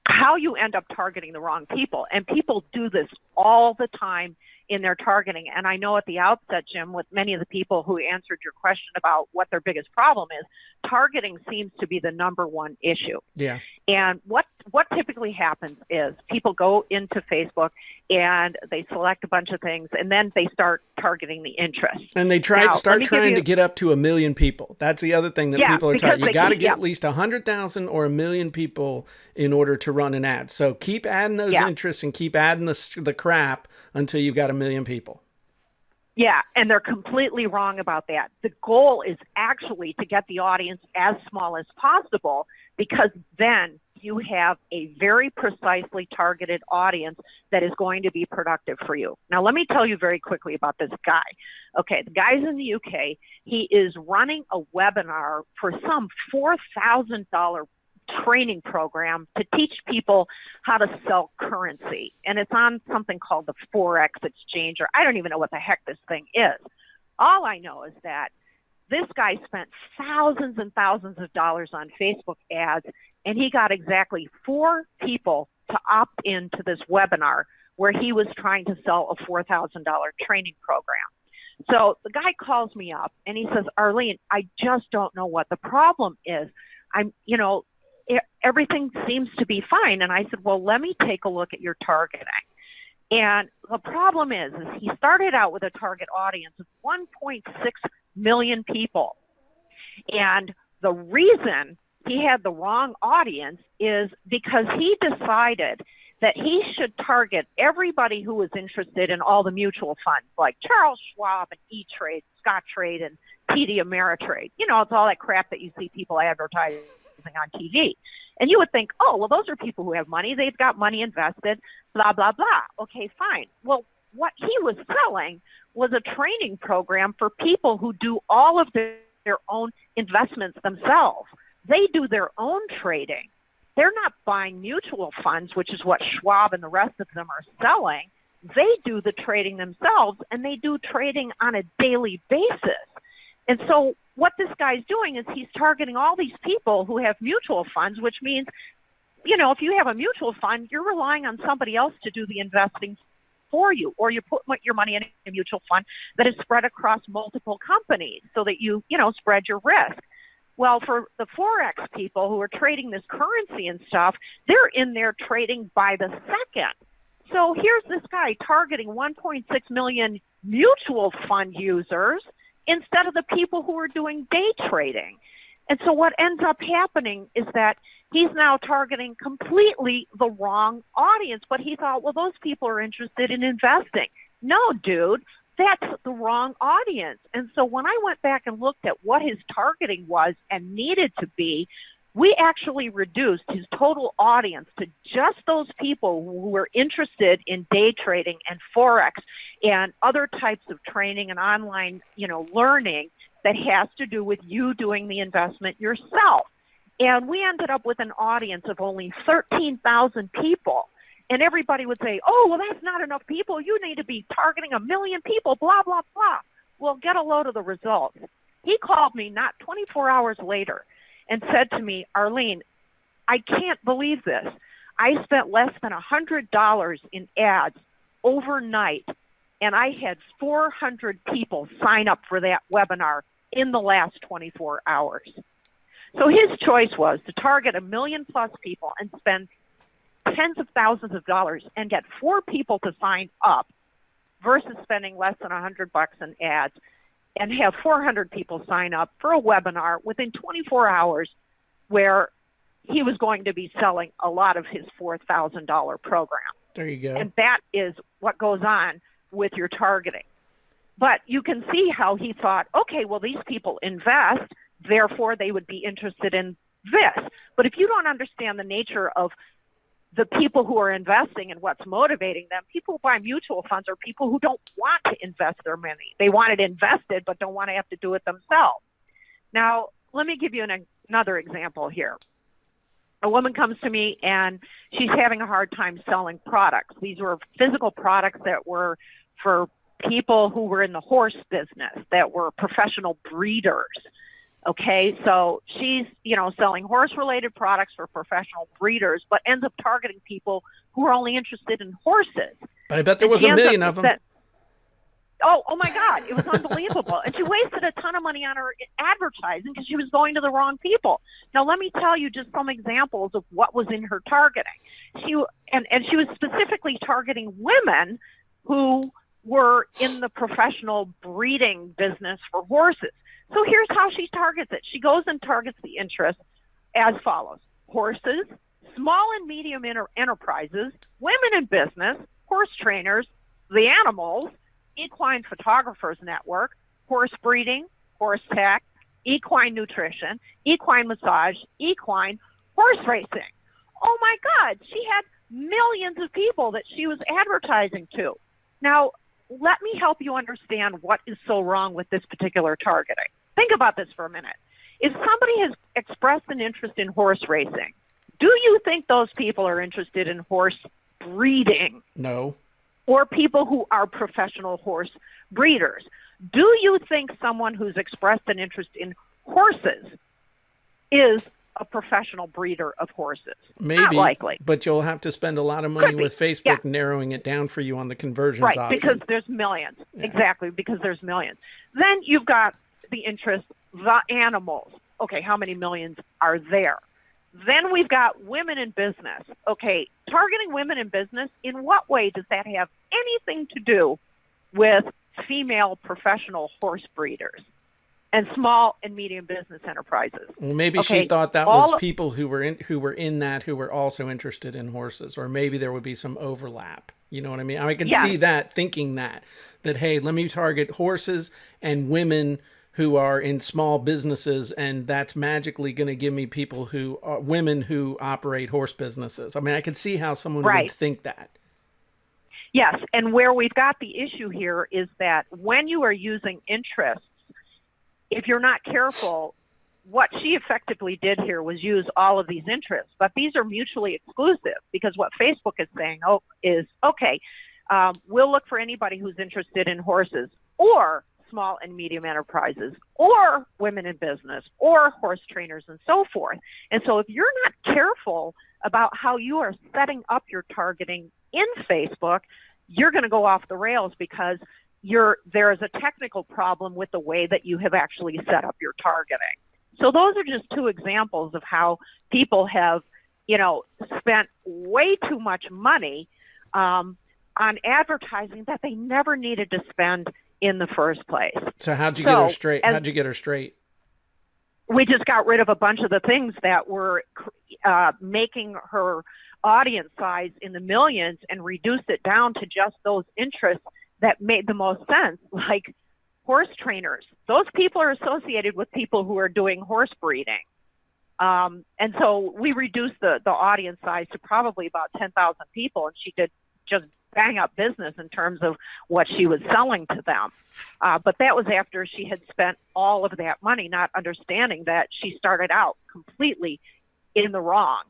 how you end up targeting the wrong people. And people do this all the time in their targeting. And I know at the outset, Jim, with many of the people who answered your question about what their biggest problem is, targeting seems to be the number one issue. Yeah. And what typically happens is people go into Facebook and they select a bunch of things, and then they start targeting the interest. And they start trying to get up to 1 million people. That's the other thing that people are taught. You got to get at least 100,000 or 1 million people in order to run an ad. So keep adding those interests and keep adding the crap until you've got 1 million people. Yeah, and they're completely wrong about that. The goal is actually to get the audience as small as possible, because then you have a very precisely targeted audience that is going to be productive for you. Now, let me tell you very quickly about this guy. Okay, the guy's in the UK. He is running a webinar for some $4,000 training program to teach people how to sell currency. And it's on something called the Forex Exchange, or I don't even know what the heck this thing is. All I know is that this guy spent thousands and thousands of dollars on Facebook ads, and he got exactly 4 people to opt into this webinar where he was trying to sell a $4,000 training program. So the guy calls me up and he says, Arlene, I just don't know what the problem is. Everything seems to be fine. And I said, well, let me take a look at your targeting. And the problem is he started out with a target audience of 1.6 million people. And the reason he had the wrong audience is because he decided that he should target everybody who was interested in all the mutual funds, like Charles Schwab and E-Trade, Scottrade, and TD Ameritrade. It's all that crap that you see people advertising on TV. And you would think, oh, well, those are people who have money. They've got money invested, blah, blah, blah. Okay, fine. Well, what he was selling was a training program for people who do all of their own investments themselves. They do their own trading. They're not buying mutual funds, which is what Schwab and the rest of them are selling. They do the trading themselves, and they do trading on a daily basis. And so what this guy's doing is he's targeting all these people who have mutual funds, which means, if you have a mutual fund, you're relying on somebody else to do the investing for you, or you put your money in a mutual fund that is spread across multiple companies so that you spread your risk. Well, for the Forex people who are trading this currency and stuff, they're in there trading by the second. So here's this guy targeting 1.6 million mutual fund users instead of the people who are doing day trading. And so what ends up happening is that he's now targeting completely the wrong audience, but he thought, well, those people are interested in investing. No, dude, that's the wrong audience. And so when I went back and looked at what his targeting was and needed to be, we actually reduced his total audience to just those people who were interested in day trading and Forex and other types of training and online, learning that has to do with you doing the investment yourself. And we ended up with an audience of only 13,000 people. And everybody would say, oh, well, that's not enough people. You need to be targeting 1 million people, blah, blah, blah. Well, get a load of the results. He called me not 24 hours later and said to me, Arlene, I can't believe this. I spent less than $100 in ads overnight, and I had 400 people sign up for that webinar in the last 24 hours. So his choice was to target 1 million plus people and spend tens of thousands of dollars and get 4 people to sign up versus spending less than $100 in ads and have 400 people sign up for a webinar within 24 hours where he was going to be selling a lot of his $4,000 program. There you go. And that is what goes on with your targeting. But you can see how he thought, okay, well, these people invest, therefore they would be interested in this. But if you don't understand the nature of the people who are investing and what's motivating them, people who buy mutual funds are people who don't want to invest their money. They want it invested, but don't want to have to do it themselves. Now, let me give you another example here. A woman comes to me and she's having a hard time selling products. These were physical products that were for people who were in the horse business, that were professional breeders. Okay, so she's, selling horse-related products for professional breeders, but ends up targeting people who are only interested in horses. But I bet there was 1 million of them. Oh my God, it was unbelievable. And she wasted a ton of money on her advertising because she was going to the wrong people. Now, let me tell you just some examples of what was in her targeting. And she was specifically targeting women who were in the professional breeding business for horses. So here's how she targets it. She goes and targets the interest as follows: horses, small and medium enterprises, women in business, horse trainers, the animals, Equine Photographers Network, horse breeding, horse tech, equine nutrition, equine massage, equine horse racing. Oh my God, she had millions of people that she was advertising to. Now, let me help you understand what is so wrong with this particular targeting. Think about this for a minute. If somebody has expressed an interest in horse racing, do you think those people are interested in horse breeding? No. Or people who are professional horse breeders? Do you think someone who's expressed an interest in horses is a professional breeder of horses? Maybe, not likely. But you'll have to spend a lot of money with Facebook narrowing it down for you on the conversions option. Because there's millions. Yeah. Exactly, because there's millions. Then you've got the interest, the animals. Okay, how many millions are there? Then we've got women in business. Okay, targeting women in business, in what way does that have anything to do with female professional horse breeders and small and medium business enterprises? Well, maybe she thought that was people who were in that who were also interested in horses, or maybe there would be some overlap. You know what I mean? I can see that, thinking that hey, let me target horses and women who are in small businesses, and that's magically going to give me people who are women who operate horse businesses. I mean, I could see how someone would think that. Yes, and where we've got the issue here is that when you are using interests, if you're not careful, what she effectively did here was use all of these interests, but these are mutually exclusive, because what Facebook is saying is, okay, we'll look for anybody who's interested in horses, or small and medium enterprises, or women in business, or horse trainers, and so forth. And so if you're not careful about how you are setting up your targeting in Facebook, you're going to go off the rails, because there is a technical problem with the way that you have actually set up your targeting. So those are just two examples of how people have, spent way too much money on advertising that they never needed to spend in the first place. So how'd you get her straight? How'd you get her straight? We just got rid of a bunch of the things that were making her audience size in the millions, and reduced it down to just those interests that made the most sense, like horse trainers. Those people are associated with people who are doing horse breeding. And so we reduced the audience size to probably about 10,000 people, and she did just bang up business in terms of what she was selling to them. But that was after she had spent all of that money, not understanding that she started out completely in the wrong.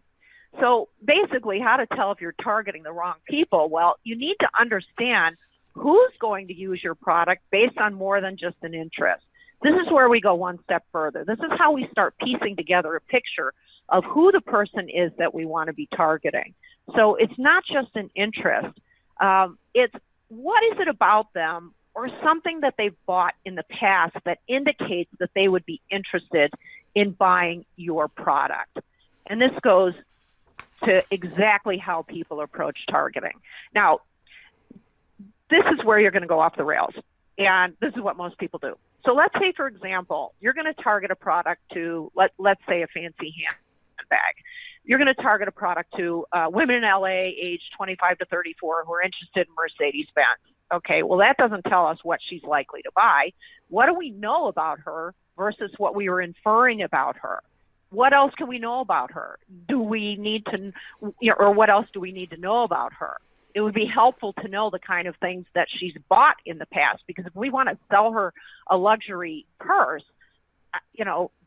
So basically, how to tell if you're targeting the wrong people? Well, you need to understand who's going to use your product based on more than just an interest. This is where we go one step further. This is how we start piecing together a picture of who the person is that we want to be targeting. So it's not just an interest. It's what is it about them, or something that they've bought in the past that indicates that they would be interested in buying your product. And this goes to exactly how people approach targeting. Now, this is where you're going to go off the rails, and this is what most people do. So let's say, for example, you're going to target a product to, let's say, a fancy handbag. You're going to target a product to women in LA age 25 to 34 who are interested in Mercedes-Benz. Okay, well, that doesn't tell us what she's likely to buy. What do we know about her versus what we were inferring about her? What else can we know about her? Do we need to, or what else do we need to know about her? It would be helpful to know the kind of things that she's bought in the past, because if we want to sell her a luxury purse,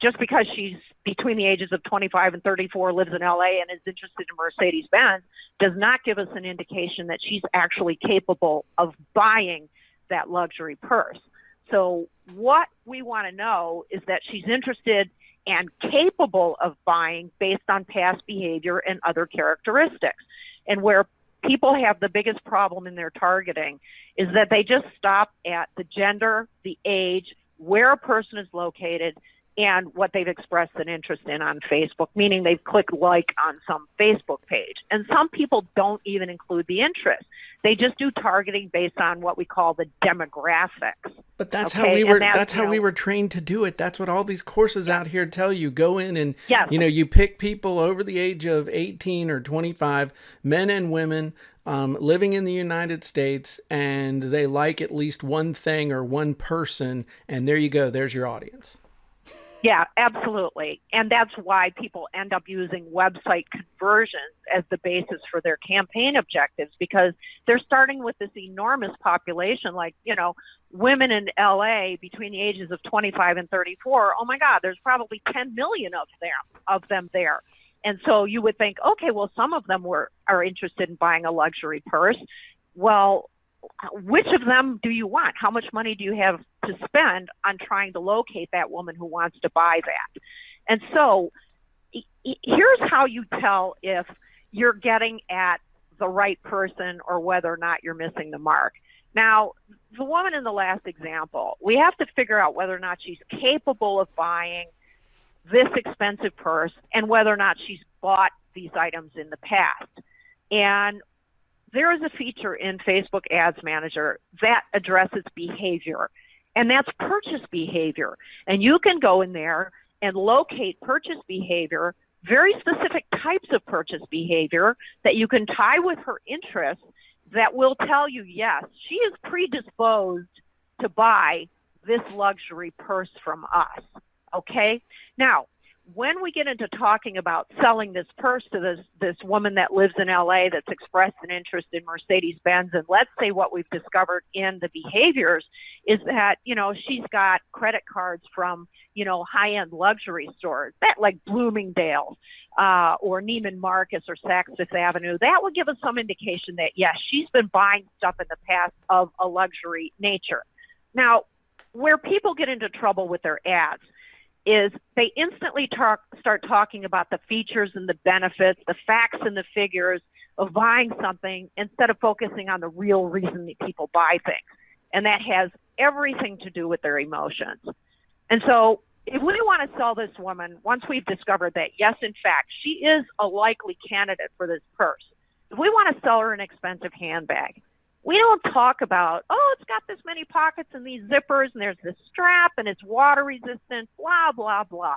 just because she's between the ages of 25 and 34, lives in LA, and is interested in Mercedes-Benz, does not give us an indication that she's actually capable of buying that luxury purse. So what we want to know is that she's interested and capable of buying based on past behavior and other characteristics. And where people have the biggest problem in their targeting is that they just stop at the gender, the age, where a person is located, and what they've expressed an interest in on Facebook, meaning they've clicked like on some Facebook page. And some people don't even include the interest. They just do targeting based on what we call the demographics. But that's how we were how we were trained to do it. That's what all these courses out here tell you. Go in and you pick people over the age of 18 or 25, men and women, living in the United States, and they like at least one thing or one person, and there you go. There's your audience. Yeah, absolutely. And that's why people end up using website conversions as the basis for their campaign objectives, because they're starting with this enormous population, like, women in LA between the ages of 25 and 34. Oh my God, there's probably 10 million of them there. And so you would think, okay, well, some of them are interested in buying a luxury purse. Well, which of them do you want? How much money do you have to spend on trying to locate that woman who wants to buy that? And so here's how you tell if you're getting at the right person or whether or not you're missing the mark. Now, the woman in the last example, we have to figure out whether or not she's capable of buying this expensive purse and whether or not she's bought these items in the past. And there is a feature in Facebook Ads Manager that addresses behavior, and that's purchase behavior. And you can go in there and locate purchase behavior, very specific types of purchase behavior that you can tie with her interests that will tell you, yes, she is predisposed to buy this luxury purse from us, okay? Now, when we get into talking about selling this purse to this woman that lives in LA that's expressed an interest in Mercedes-Benz, and let's say what we've discovered in the behaviors is that, she's got credit cards from, high-end luxury stores, that like Bloomingdale's or Neiman Marcus or Saks Fifth Avenue, that would give us some indication that, yes, she's been buying stuff in the past of a luxury nature. Now, where people get into trouble with their ads is they instantly start talking about the features and the benefits, the facts and the figures of buying something instead of focusing on the real reason that people buy things. And that has everything to do with their emotions. And so if we want to sell this woman, once we've discovered that, yes, in fact, she is a likely candidate for this purse, if we want to sell her an expensive handbag, we don't talk about, it's got this many pockets and these zippers and there's this strap and it's water resistant, blah, blah, blah.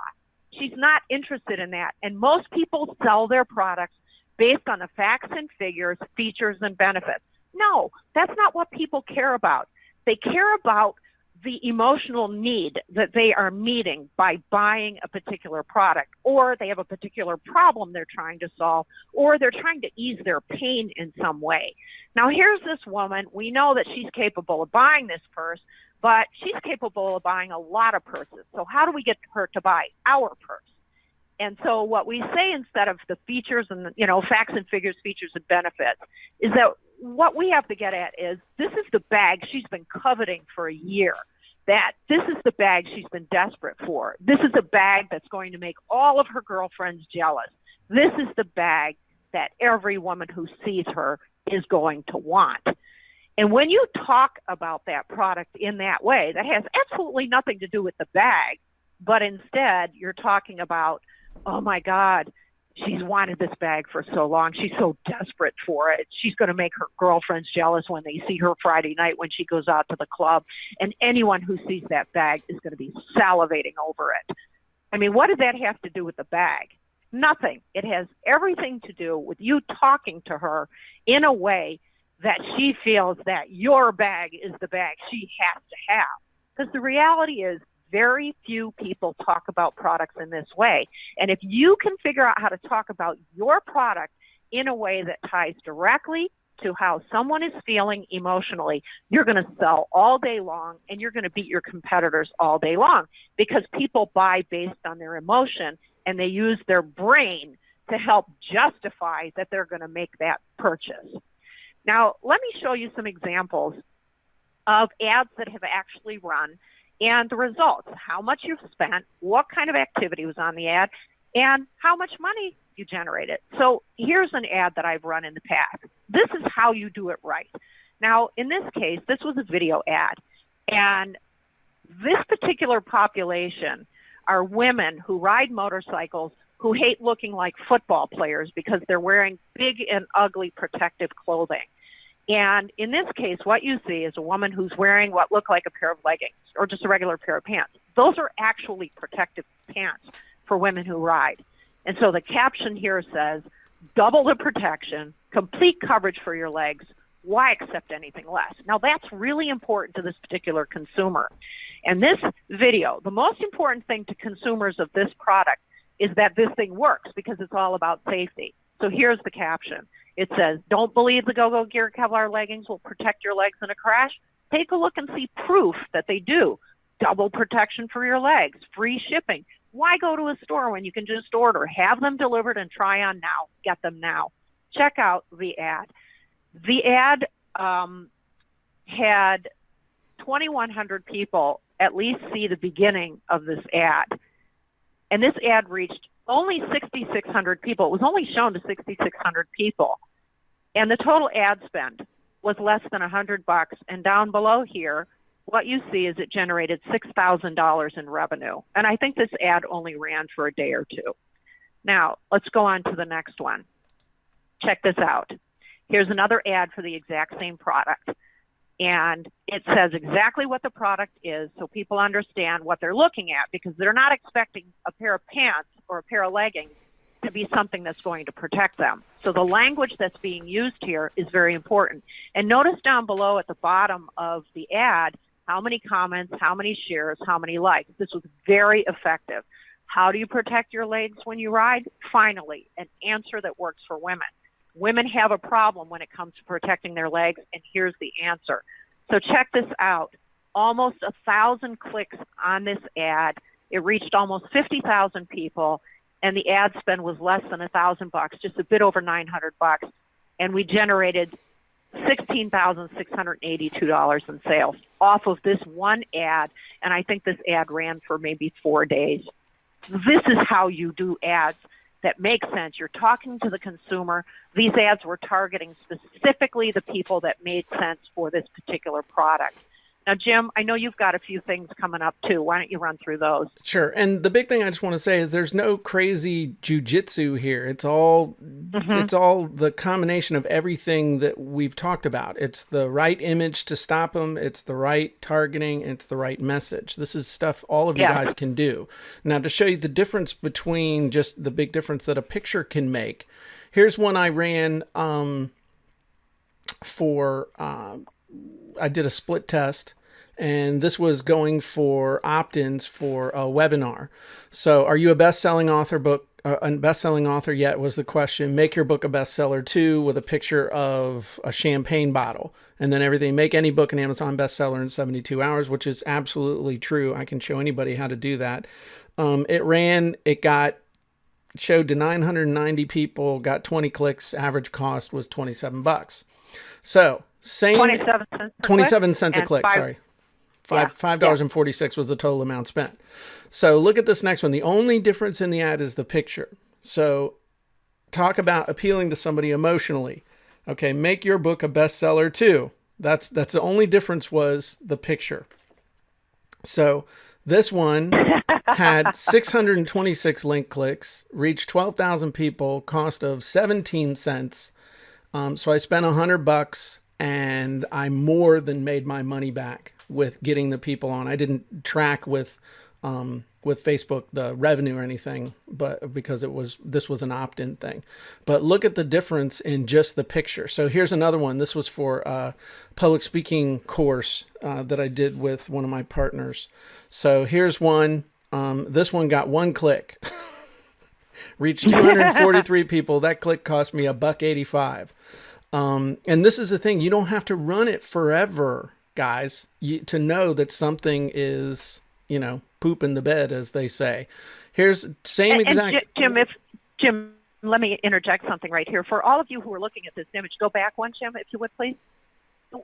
She's not interested in that. And most people sell their products based on the facts and figures, features and benefits. No, that's not what people care about. They care about the emotional need that they are meeting by buying a particular product, or they have a particular problem they're trying to solve, or they're trying to ease their pain in some way. Now, here's this woman. We know that she's capable of buying this purse, but she's capable of buying a lot of purses. So how do we get her to buy our purse? And so what we say instead of the features and, facts and figures, features and benefits, is that what we have to get at is this is the bag she's been coveting for a year. That this is the bag she's been desperate for. This is a bag that's going to make all of her girlfriends jealous. This is the bag that every woman who sees her is going to want. And when you talk about that product in that way, that has absolutely nothing to do with the bag, but instead you're talking about, oh my God, she's wanted this bag for so long. She's so desperate for it. She's going to make her girlfriends jealous when they see her Friday night when she goes out to the club. And anyone who sees that bag is going to be salivating over it. I mean, what does that have to do with the bag? Nothing. It has everything to do with you talking to her in a way that she feels that your bag is the bag she has to have. Because the reality is, very few people talk about products in this way. And if you can figure out how to talk about your product in a way that ties directly to how someone is feeling emotionally, you're going to sell all day long and you're going to beat your competitors all day long, because people buy based on their emotion and they use their brain to help justify that they're going to make that purchase. Now, let me show you some examples of ads that have actually run and the results, how much you've spent, what kind of activity was on the ad, and how much money you generate it. So here's an ad that I've run in the past. This is how you do it right. Now, in this case, this was a video ad. And this particular population are women who ride motorcycles who hate looking like football players because they're wearing big and ugly protective clothing. And in this case, what you see is a woman who's wearing what look like a pair of leggings or just a regular pair of pants. Those are actually protective pants for women who ride. And so the caption here says, double the protection, complete coverage for your legs. Why accept anything less? Now, that's really important to this particular consumer. And this video, the most important thing to consumers of this product is that this thing works because it's all about safety. So here's the caption. It says, don't believe the Go-Go Gear Kevlar leggings will protect your legs in a crash? Take a look and see proof that they do. Double protection for your legs, free shipping. Why go to a store when you can just order? Have them delivered and try on now. Get them now. Check out the ad. The ad had 2,100 people at least see the beginning of this ad. And this ad reached only 6,600 people. It was only shown to 6,600 people. And the total ad spend was less than $100. And down below here, what you see is it generated $6,000 in revenue. And I think this ad only ran for a day or two. Now, let's go on to the next one. Check this out. Here's another ad for the exact same product. And it says exactly what the product is so people understand what they're looking at, because they're not expecting a pair of pants or a pair of leggings to be something that's going to protect them. So the language that's being used here is very important. And notice down below at the bottom of the ad, how many comments, how many shares, how many likes. This was very effective. How do you protect your legs when you ride? Finally, an answer that works for women. Women have a problem when it comes to protecting their legs, and here's the answer. So check this out. Almost 1,000 clicks on this ad. It reached almost 50,000 people, and the ad spend was less than $1,000, just a bit over $900, and we generated $16,682 in sales off of this one ad, and I think this ad ran for maybe 4 days. This is how you do ads that make sense. You're talking to the consumer. These ads were targeting specifically the people that made sense for this particular product. Now, Jim, I know you've got a few things coming up too. Why don't you run through those? Sure. And the big thing I just want to say is there's no crazy jujitsu here. It's all the combination of everything that we've talked about. It's the right image to stop them. It's the right targeting. It's the right message. This is stuff all of you guys can do. Now, to show you the difference between just the big difference that a picture can make, here's one I ran I did a split test. And this was going for opt-ins for a webinar. So are you a best-selling author yet was the question. Make your book a bestseller too, with a picture of a champagne bottle. And then everything, make any book an Amazon bestseller in 72 hours, which is absolutely true. I can show anybody how to do that. It showed to 990 people, got 20 clicks. Average cost was $27. So same 27 cents a click, sorry. $5.46 was the total amount spent. So look at this next one. The only difference in the ad is the picture. So talk about appealing to somebody emotionally. Okay, make your book a bestseller too. That's the only difference was the picture. So this one had 626 link clicks, reached 12,000 people, cost of 17 cents. So I spent $100 and I more than made my money back with getting the people on. I didn't track with Facebook the revenue or anything, but because this was an opt-in thing. But look at the difference in just the picture. So here's another one. This was for a public speaking course that I did with one of my partners. So here's one. This one got 1 click. Reached 243 people. That click cost me $1.85. And this is the thing. You don't have to run it forever, guys, to know that something is, poop in the bed, as they say. Here's same exact. Jim, let me interject something right here. For all of you who are looking at this image, go back one, Jim, if you would, please.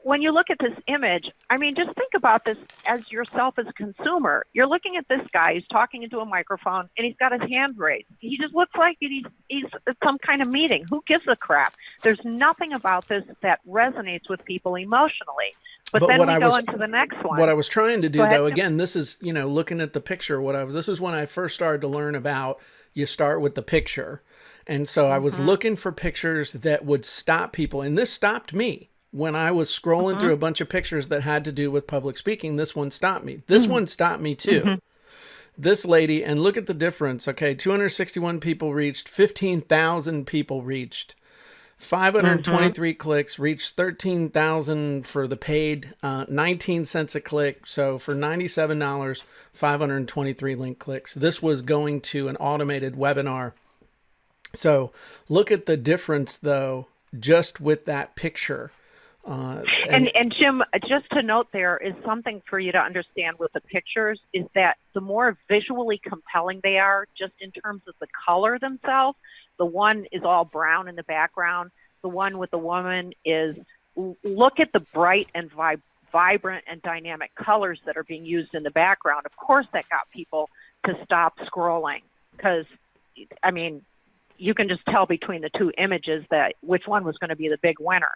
when you look at this image, I mean, just think about this as yourself as a consumer. You're looking at this guy, he's talking into a microphone, and he's got his hand raised. He just looks like he's at some kind of meeting. Who gives a crap? There's nothing about this that resonates with people emotionally. But then we go into the next one. What I was trying to do, though, again, this is, looking at the picture, this is when I first started to learn about, you start with the picture. And so I was looking for pictures that would stop people. And this stopped me. When I was scrolling through a bunch of pictures that had to do with public speaking, this one stopped me. This one stopped me too. This lady, and look at the difference. Okay, 261 people reached, 15,000 people reached, 523 clicks, reached 13,000 for the paid, 19 cents a click. So for $97, 523 link clicks. This was going to an automated webinar. So look at the difference, though, just with that picture. And Jim, just to note, there is something for you to understand with the pictures is that the more visually compelling they are, just in terms of the color themselves, the one is all brown in the background. The one with the woman is, look at the bright and vibrant and dynamic colors that are being used in the background. Of course, that got people to stop scrolling because, I mean, you can just tell between the two images that which one was going to be the big winner.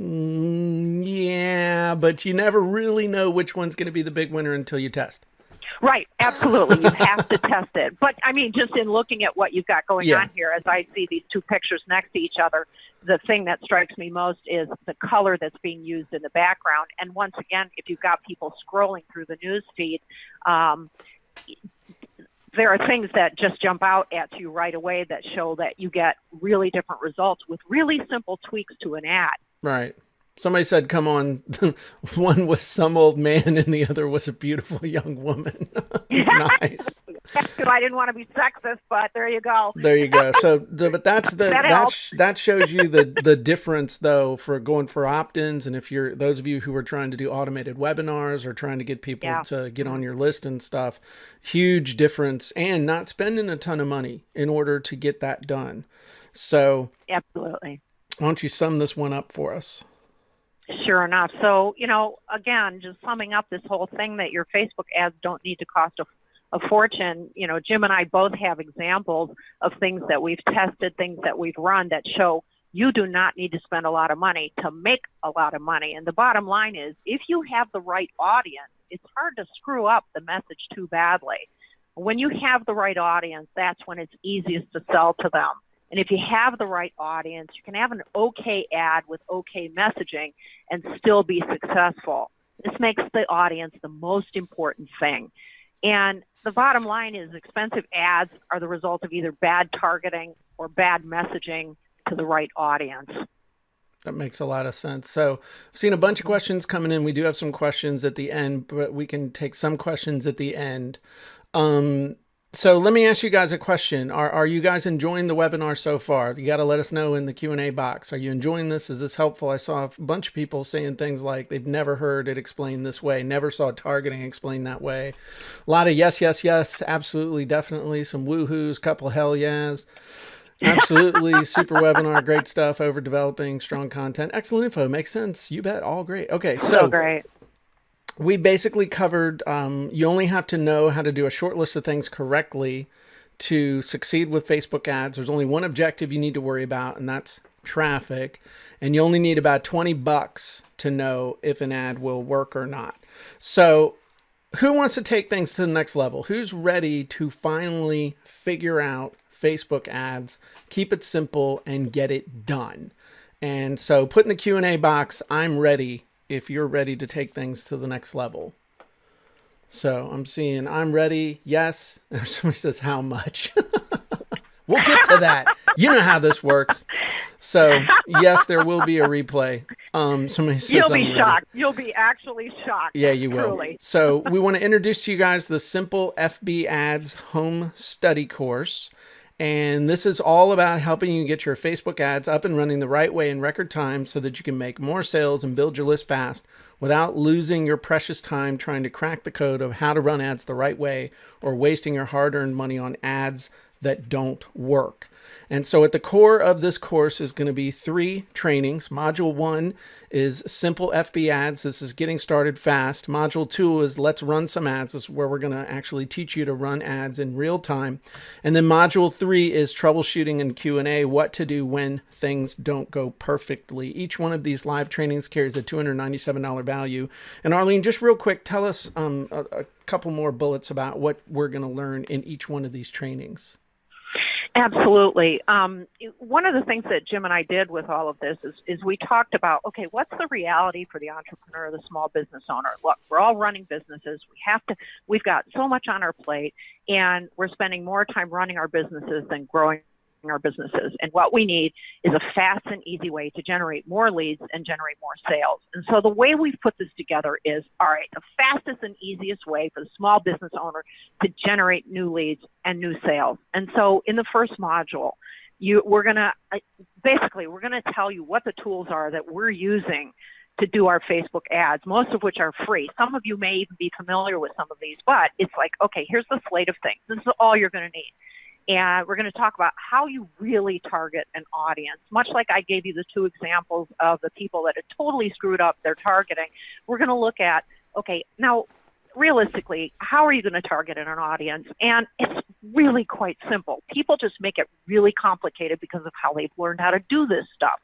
Yeah, but you never really know which one's going to be the big winner until you test. Right, absolutely. You have to test it. But, I mean, just in looking at what you've got going on here, as I see these two pictures next to each other, the thing that strikes me most is the color that's being used in the background. And once again, if you've got people scrolling through the news feed, there are things that just jump out at you right away that show that you get really different results with really simple tweaks to an ad. Right. Somebody said, come on, one was some old man and the other was a beautiful young woman. Nice. I didn't want to be sexist, but there you go. There you go. So, but that shows you the difference, though, for going for opt-ins. And if you're those of you who are trying to do automated webinars or trying to get people to get on your list and stuff, huge difference, and not spending a ton of money in order to get that done. So, absolutely. Why don't you sum this one up for us? Sure enough. So, again, just summing up this whole thing that your Facebook ads don't need to cost a fortune. Jim and I both have examples of things that we've tested, things that we've run that show you do not need to spend a lot of money to make a lot of money. And the bottom line is, if you have the right audience, it's hard to screw up the message too badly. When you have the right audience, that's when it's easiest to sell to them. And if you have the right audience, you can have an okay ad with okay messaging and still be successful. This makes the audience the most important thing. And the bottom line is expensive ads are the result of either bad targeting or bad messaging to the right audience. That makes a lot of sense. So I've seen a bunch of questions coming in. We do have some questions at the end, but we can take some questions at the end. So let me ask you guys a question. Are you guys enjoying the webinar so far? You got to let us know in the Q&A box. Are you enjoying this? Is this helpful? I saw a bunch of people saying things like they've never heard it explained this way, never saw targeting explained that way. A lot of yes, yes, yes, absolutely, definitely. Some woohoos, couple hell yes. Absolutely. Super webinar. Great stuff. Overdeveloping. Strong content. Excellent info. Makes sense. You bet. All great. Okay. So great. We basically covered, you only have to know how to do a short list of things correctly to succeed with Facebook ads. There's only one objective you need to worry about, and that's traffic. And you only need about $20 to know if an ad will work or not. So who wants to take things to the next level? Who's ready to finally figure out Facebook ads, keep it simple, and get it done? And so put in the Q&A box, I'm ready, if you're ready to take things to the next level. So I'm seeing I'm ready. Yes. And somebody says, how much? We'll get to that. You know how this works. So yes, there will be a replay. Somebody says you'll be shocked. You'll be actually shocked. Yeah, you will. Truly. So we want to introduce to you guys the Simple FB Ads Home Study Course. And this is all about helping you get your Facebook ads up and running the right way in record time so that you can make more sales and build your list fast without losing your precious time trying to crack the code of how to run ads the right way or wasting your hard-earned money on ads that don't work. And so at the core of this course is going to be 3 trainings. Module 1 is simple FB ads. This is getting started fast. Module 2 is let's run some ads. This is where we're going to actually teach you to run ads in real time. And then module 3 is troubleshooting and Q&A, what to do when things don't go perfectly. Each one of these live trainings carries a $297 value. And Arlene, just real quick, tell us a couple more bullets about what we're going to learn in each one of these trainings. Absolutely. One of the things that Jim and I did with all of this is we talked about, okay, what's the reality for the entrepreneur, the small business owner? Look, we're all running businesses. We've got so much on our plate, and we're spending more time running our businesses than growing our businesses. And what we need is a fast and easy way to generate more leads and generate more sales. And so the way we've put this together is, all right, the fastest and easiest way for the small business owner to generate new leads and new sales. And so in the first module, we're going to tell you what the tools are that we're using to do our Facebook ads, most of which are free. Some of you may even be familiar with some of these, but it's like, okay, here's the slate of things. This is all you're going to need. And we're going to talk about how you really target an audience. Much like I gave you the 2 examples of the people that had totally screwed up their targeting, we're going to look at, okay, now realistically, how are you going to target an audience? And it's really quite simple. People just make it really complicated because of how they've learned how to do this stuff.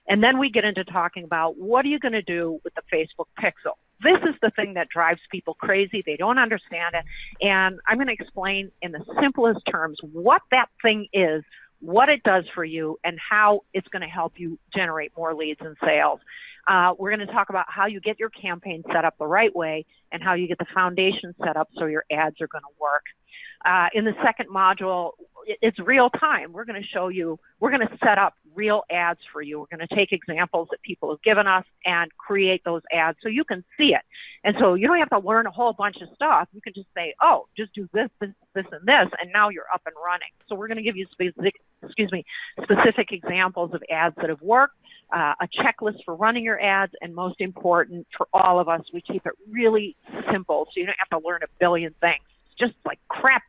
And then we get into talking about what are you going to do with the Facebook pixel? This is the thing that drives people crazy. They don't understand it. And I'm going to explain in the simplest terms what that thing is, what it does for you, and how it's going to help you generate more leads and sales. We're going to talk about how you get your campaign set up the right way and how you get the foundation set up so your ads are going to work. In the second module, it's real time. We're going to set up real ads for you. We're going to take examples that people have given us and create those ads so you can see it. And so you don't have to learn a whole bunch of stuff. You can just say, oh, just do this, this, this, and this, and now you're up and running. So we're going to give you specific examples of ads that have worked, a checklist for running your ads, and most important for all of us, we keep it really simple so you don't have to learn a billion things. Just like crap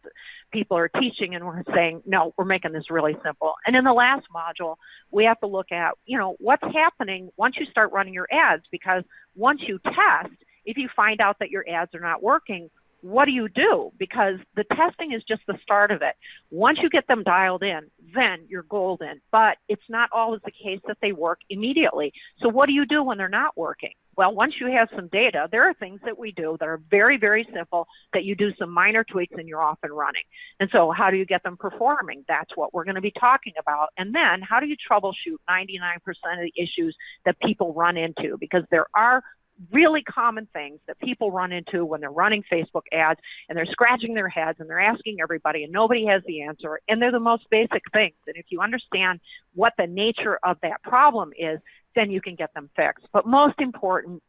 people are teaching, and we're saying, no, we're making this really simple. And in the last module, we have to look at, what's happening once you start running your ads, because once you test, if you find out that your ads are not working, what do you do? Because the testing is just the start of it. Once you get them dialed in, then you're golden. But it's not always the case that they work immediately. So what do you do when they're not working? Well, once you have some data, there are things that we do that are very, very simple that you do some minor tweaks and you're off and running. And so how do you get them performing? That's what we're going to be talking about. And then how do you troubleshoot 99% of the issues that people run into? Because there are really common things that people run into when they're running Facebook ads, and they're scratching their heads and they're asking everybody and nobody has the answer, and they're the most basic things. And if you understand what the nature of that problem is, then you can get them fixed. But most important,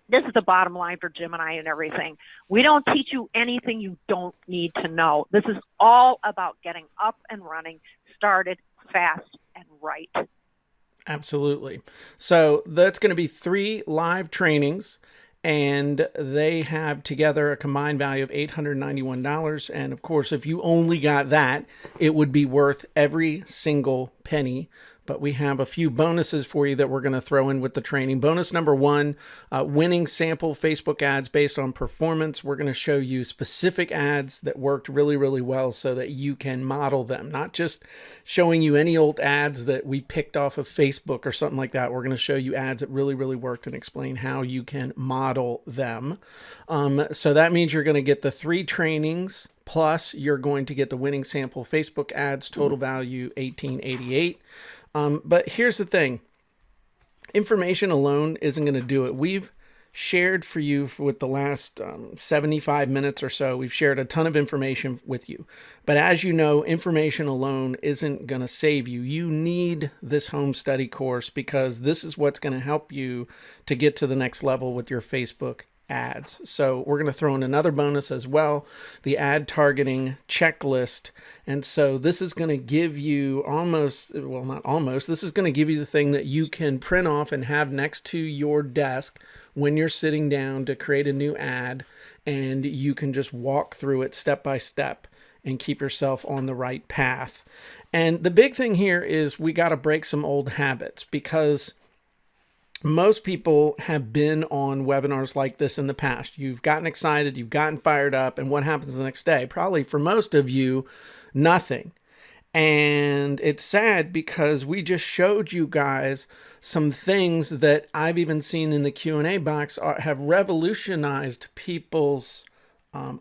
this is the bottom line for Jim and I and everything. We don't teach you anything you don't need to know. This is all about getting up and running, started fast and right. Absolutely. So that's going to be 3 live trainings, and they have together a combined value of $891. And of course, if you only got that, it would be worth every single penny. But we have a few bonuses for you that we're going to throw in with the training. Bonus number 1, winning sample Facebook ads based on performance. We're going to show you specific ads that worked really, really well so that you can model them. Not just showing you any old ads that we picked off of Facebook or something like that. We're going to show you ads that really, really worked and explain how you can model them. So that means you're going to get the 3 trainings, plus you're going to get the winning sample Facebook ads, total value $1888. But here's the thing. Information alone isn't going to do it. We've shared for you with the last 75 minutes or so. We've shared a ton of information with you. But as you know, information alone isn't going to save you. You need this home study course because this is what's going to help you to get to the next level with your Facebook ads. So we're going to throw in another bonus as well, the ad targeting checklist. And so this is going to give you this is going to give you the thing that you can print off and have next to your desk when you're sitting down to create a new ad, and you can just walk through it step by step. and keep yourself on the right path. And the big thing here is we got to break some old habits, because most people have been on webinars like this in the past. You've gotten excited, you've gotten fired up, and what happens the next day? Probably for most of you, nothing. And it's sad because we just showed you guys some things that I've even seen in the Q&A box have revolutionized people's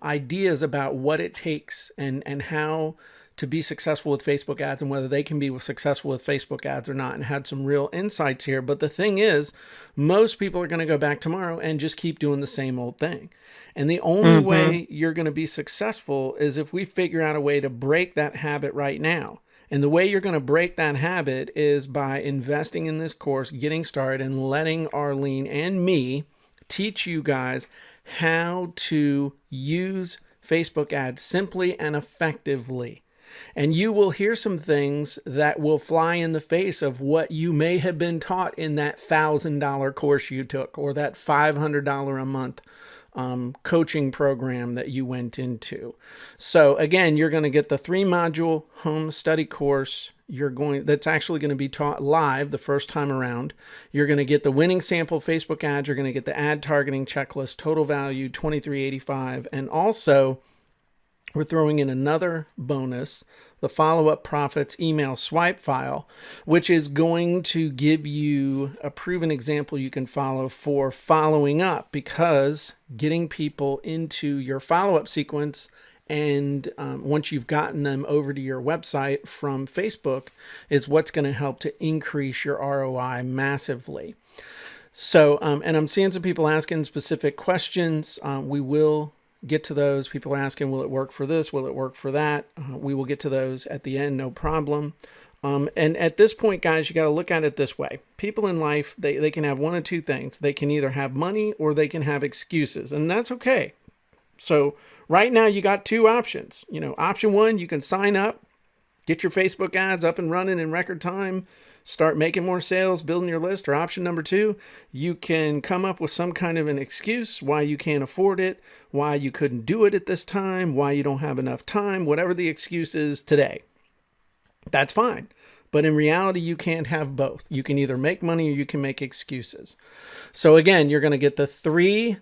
ideas about what it takes and how to be successful with Facebook ads and whether they can be successful with Facebook ads or not, and had some real insights here. But the thing is, most people are going to go back tomorrow and just keep doing the same old thing. And the only way you're going to be successful is if we figure out a way to break that habit right now. And the way you're going to break that habit is by investing in this course, getting started, and letting Arlene and me teach you guys how to use Facebook ads simply and effectively. And you will hear some things that will fly in the face of what you may have been taught in that $1,000 course you took, or that $500 a month coaching program that you went into. So again, you're going to get the 3-module home study course. That's actually going to be taught live the first time around. You're going to get the winning sample Facebook ads. You're going to get the ad targeting checklist, total value $23.85, and also we're throwing in another bonus, the follow-up profits email swipe file, which is going to give you a proven example you can follow for following up, because getting people into your follow-up sequence and once you've gotten them over to your website from Facebook is what's going to help to increase your ROI massively. So, and I'm seeing some people asking specific questions. We will get to those. People are asking, will it work for this? Will it work for that? We will get to those at the end, no problem. And at this point, guys, you got to look at it this way. People in life, they can have one of two things. They can either have money or they can have excuses, and that's okay. So right now you got two options. Option one, you can sign up, get your Facebook ads up and running in record time, start making more sales, building your list. Or option number two, you can come up with some kind of an excuse why you can't afford it, why you couldn't do it at this time, why you don't have enough time, whatever the excuse is today. That's fine. But in reality, you can't have both. You can either make money or you can make excuses. So again, you're going to get the 3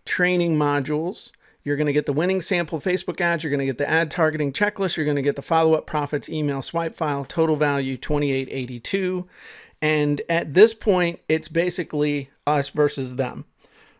training modules. You're going to get the winning sample Facebook ads. You're going to get the ad targeting checklist. You're going to get the follow-up profits email swipe file, total value $28.82. And at this point, it's basically us versus them.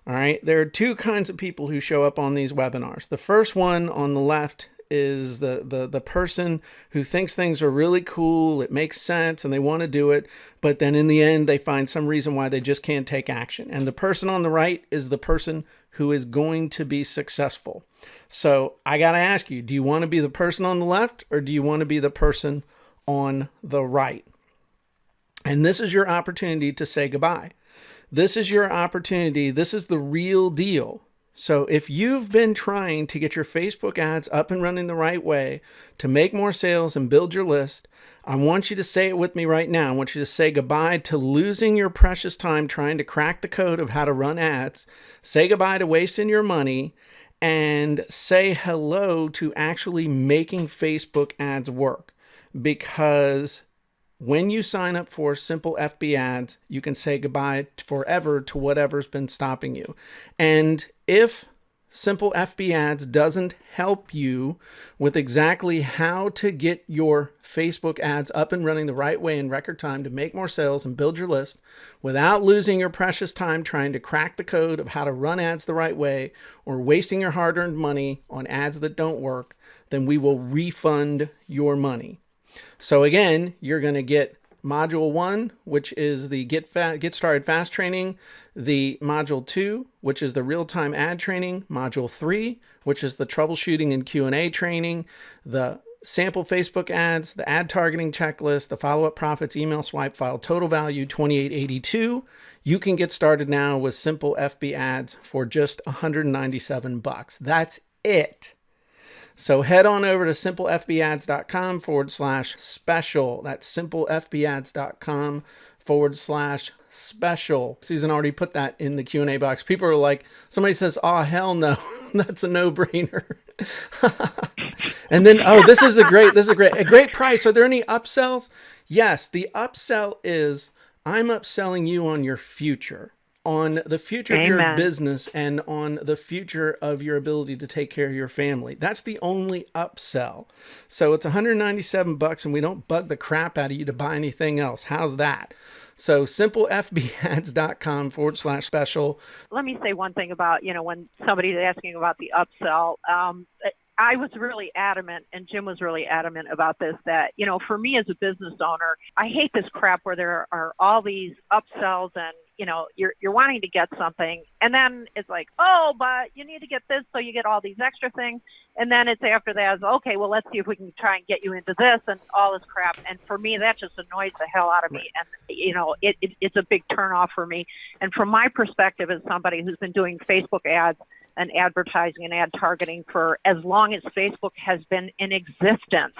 All right. There are 2 kinds of people who show up on these webinars. The first one on the left is the person who thinks things are really cool, it makes sense, and they want to do it, but then in the end, they find some reason why they just can't take action. And the person on the right is the person who is going to be successful. So I got to ask you, do you want to be the person on the left, or do you want to be the person on the right? And this is your opportunity to say goodbye. This is your opportunity. This is the real deal. So if you've been trying to get your Facebook ads up and running the right way to make more sales and build your list, I want you to say it with me right now. I want you to say goodbye to losing your precious time trying to crack the code of how to run ads. Say goodbye to wasting your money, and say hello to actually making Facebook ads work. Because when you sign up for Simple FB Ads, you can say goodbye forever to whatever's been stopping you. And if Simple FB Ads doesn't help you with exactly how to get your Facebook ads up and running the right way in record time to make more sales and build your list without losing your precious time trying to crack the code of how to run ads the right way, or wasting your hard-earned money on ads that don't work, then we will refund your money. So again, you're going to get Module 1, which is the Get Started Fast training, the Module 2, which is the real-time ad training, Module 3, which is the troubleshooting and Q&A training, the sample Facebook ads, the ad targeting checklist, the follow-up profits email swipe file, total value $28.82. You can get started now with Simple FB Ads for just $197. That's it. So head on over to simplefbads.com/special. That's simplefbads.com /special. Susan already put that in the Q&A box. People are like, somebody says, oh, hell no, that's a no-brainer. And then, this is a great price. Are there any upsells? Yes, the upsell is I'm upselling you on your future, on the future of your business and on the future of your ability to take care of your family. That's the only upsell. So it's $197 and we don't bug the crap out of you to buy anything else. How's that? So simplefbads.com /special. Let me say one thing about, when somebody's asking about the upsell, I was really adamant, and Jim was really adamant about this, that, for me as a business owner, I hate this crap where there are all these upsells and, you're wanting to get something, and then it's like, oh, but you need to get this, so you get all these extra things. And then it's after that, okay, well, let's see if we can try and get you into this and all this crap. And for me, that just annoys the hell out of me. And, it's a big turnoff for me. And from my perspective as somebody who's been doing Facebook ads and advertising and ad targeting for as long as Facebook has been in existence.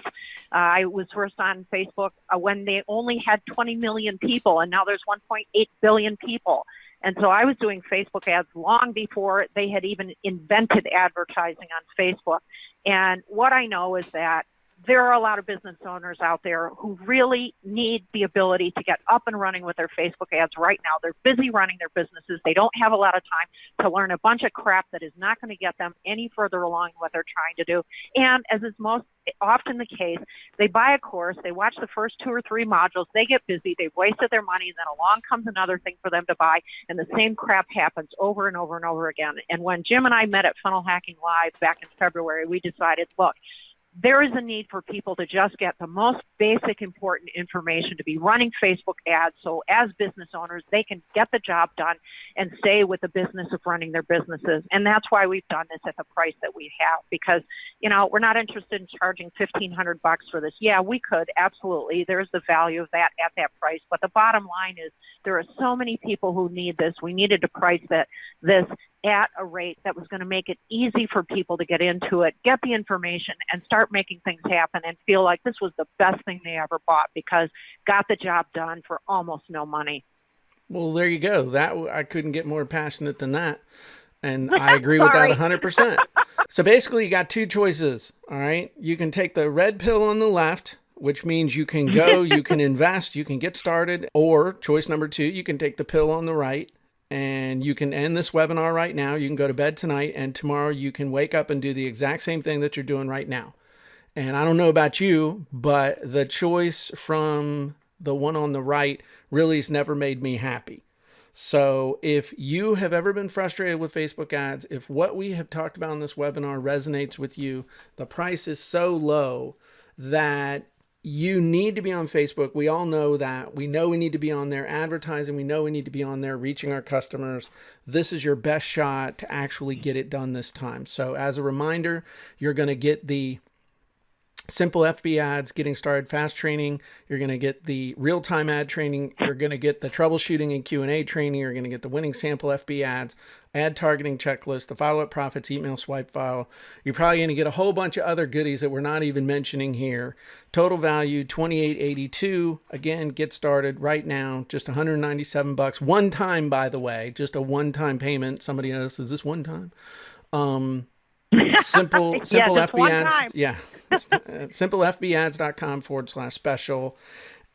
I was first on Facebook when they only had 20 million people, and now there's 1.8 billion people. And so I was doing Facebook ads long before they had even invented advertising on Facebook. And what I know is that there are a lot of business owners out there who really need the ability to get up and running with their Facebook ads right now. They're busy running their businesses. They don't have a lot of time to learn a bunch of crap that is not going to get them any further along in what they're trying to do. And as is most often the case, they buy a course, they watch the first 2 or 3 modules, they get busy, they've wasted their money, and then along comes another thing for them to buy, and the same crap happens over and over and over again. And when Jim and I met at Funnel Hacking Live back in February, we decided, look, there is a need for people to just get the most basic important information to be running Facebook ads, so as business owners, they can get the job done and stay with the business of running their businesses. And that's why we've done this at the price that we have, because, we're not interested in charging $1,500 for this. Yeah, we could, absolutely. There's the value of that at that price. But the bottom line is there are so many people who need this. We needed to price this at a rate that was going to make it easy for people to get into it, get the information, and start making things happen and feel like this was the best thing they ever bought because got the job done for almost no money. Well, there you go. That I couldn't get more passionate than that. And I agree with that 100%. So basically you got 2 choices. All right. You can take the red pill on the left, which means you can go, you can invest, you can get started. Or choice number 2, you can take the pill on the right. And you can end this webinar right now. You can go to bed tonight, and tomorrow you can wake up and do the exact same thing that you're doing right now. And I don't know about you, but the choice from the one on the right really has never made me happy. So if you have ever been frustrated with Facebook ads, if what we have talked about in this webinar resonates with you, the price is so low that you need to be on Facebook. We all know that. We know we need to be on there advertising. We know we need to be on there reaching our customers. This is your best shot to actually get it done this time. So as a reminder, you're going to get the Simple FB Ads Getting Started Fast training. You're going to get the real-time ad training. You're going to get the troubleshooting and Q&A training. You're going to get the winning sample FB ads, ad targeting checklist, the follow-up profits email swipe file. You're probably going to get a whole bunch of other goodies that we're not even mentioning here. Total value $28.82. Again, get started right now. Just $197. One time, by the way, just a one-time payment. Somebody else, is this one time? Simple FB ads. Yeah. simplefbads.com /special.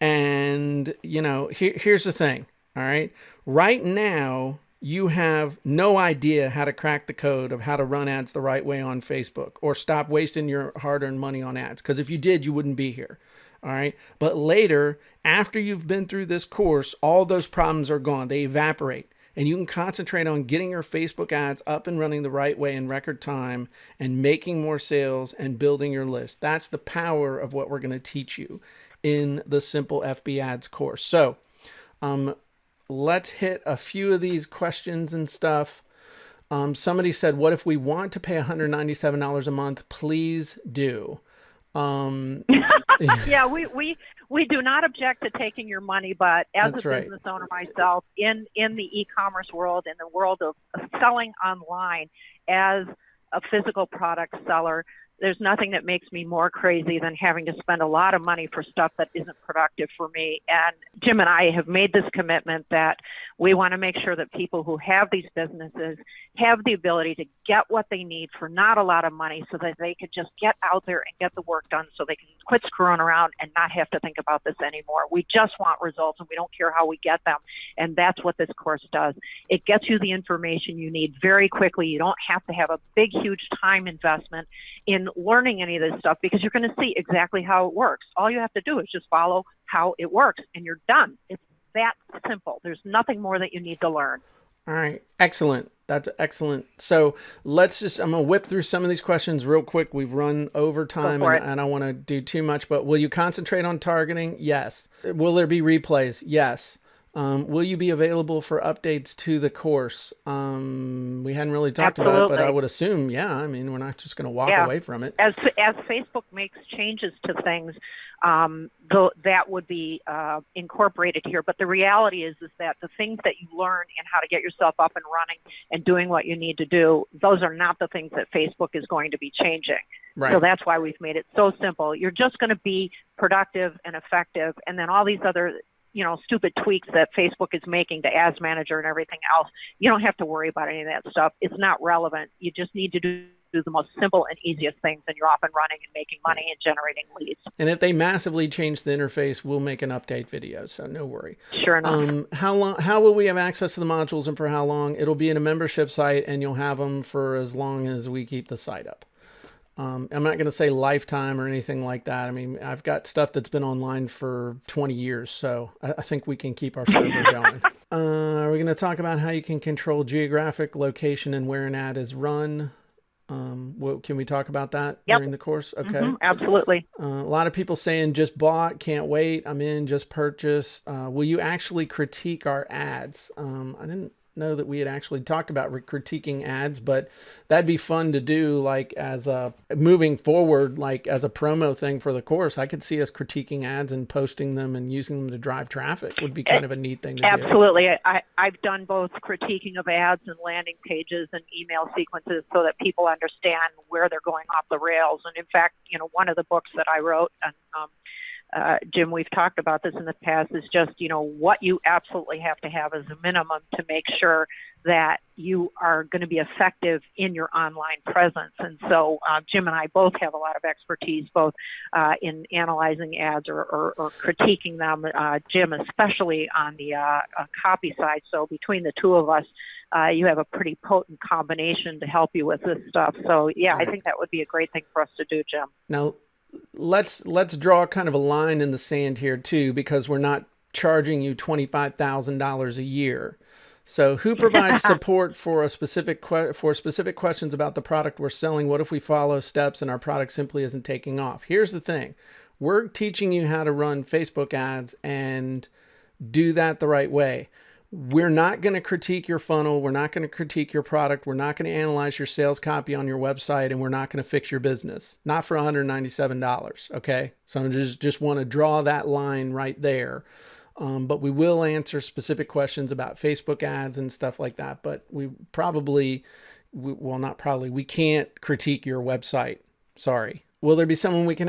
And, here's the thing. All right. Right now, you have no idea how to crack the code of how to run ads the right way on Facebook or stop wasting your hard-earned money on ads. Because if you did, you wouldn't be here. All right. But later, after you've been through this course, all those problems are gone. They evaporate. And you can concentrate on getting your Facebook ads up and running the right way in record time and making more sales and building your list. That's the power of what we're going to teach you in the Simple FB Ads course. So let's hit a few of these questions and stuff. Somebody said, what if we want to pay $197 a month? Please do. Yeah, we do not object to taking your money, but as That's a right. business owner myself, in the e-commerce world, in the world of selling online as a physical product seller, there's nothing that makes me more crazy than having to spend a lot of money for stuff that isn't productive for me. And Jim and I have made this commitment that we want to make sure that people who have these businesses have the ability to get what they need for not a lot of money so that they could just get out there and get the work done so they can quit screwing around and not have to think about this anymore. We just want results, and we don't care how we get them. And that's what this course does. It gets you the information you need very quickly. You don't have to have a big, huge time investment in learning any of this stuff because you're going to see exactly how it works. All you have to do is just follow how it works, and you're done. It's that simple. There's nothing more that you need to learn. All right. Excellent. That's excellent. So I'm going to whip through some of these questions real quick. We've run over time and I don't want to do too much, but will you concentrate on targeting? Yes. Will there be replays? Yes. Will you be available for updates to the course? We hadn't really talked about it, but I would assume, yeah. I mean, we're not just going to walk away from it. As Facebook makes changes to things, that would be incorporated here. But the reality is that the things that you learn and how to get yourself up and running and doing what you need to do, those are not the things that Facebook is going to be changing. Right. So that's why we've made it so simple. You're just going to be productive and effective, and then all these other stupid tweaks that Facebook is making to Ads Manager and everything else, you don't have to worry about any of that stuff. It's not relevant. You just need to do the most simple and easiest things, and you're off and running and making money and generating leads. And if they massively change the interface, we'll make an update video, so no worry. Sure enough. How will we have access to the modules and for how long? It'll be in a membership site, and you'll have them for as long as we keep the site up. I'm not going to say lifetime or anything like that. I mean, I've got stuff that's been online for 20 years, so I think we can keep our server going. Are we going to talk about how you can control geographic location and where an ad is run? Can we talk about that during the course? Okay. Mm-hmm, absolutely. A lot of people saying just bought, can't wait, I'm in, just purchased. Will you actually critique our ads? I didn't know that we had actually talked about critiquing ads, but that'd be fun to do, like as a moving forward, like as a promo thing for the course. I could see us critiquing ads and posting them and using them to drive traffic. Would be kind of a neat thing to do. Absolutely. I've done both critiquing of ads and landing pages and email sequences so that people understand where they're going off the rails. And in fact, one of the books that I wrote, and Jim, we've talked about this in the past, is just, what you absolutely have to have as a minimum to make sure that you are going to be effective in your online presence. And so Jim and I both have a lot of expertise, both in analyzing ads or critiquing them, Jim especially on the copy side. So between the two of us, you have a pretty potent combination to help you with this stuff. So, yeah, I think that would be a great thing for us to do, Jim. Now, let's draw kind of a line in the sand here too, because we're not charging you $25,000 a year. So who provides support for specific questions about the product we're selling? What if we follow steps and our product simply isn't taking off? Here's the thing. We're teaching you how to run Facebook ads and do that the right way. We're not going to critique your funnel. We're not going to critique your product. We're not going to analyze your sales copy on your website, and we're not going to fix your business. Not for $197. Okay. So I just want to draw that line right there. But we will answer specific questions about Facebook ads and stuff like that. But we can't critique your website. Sorry. Will there be someone we can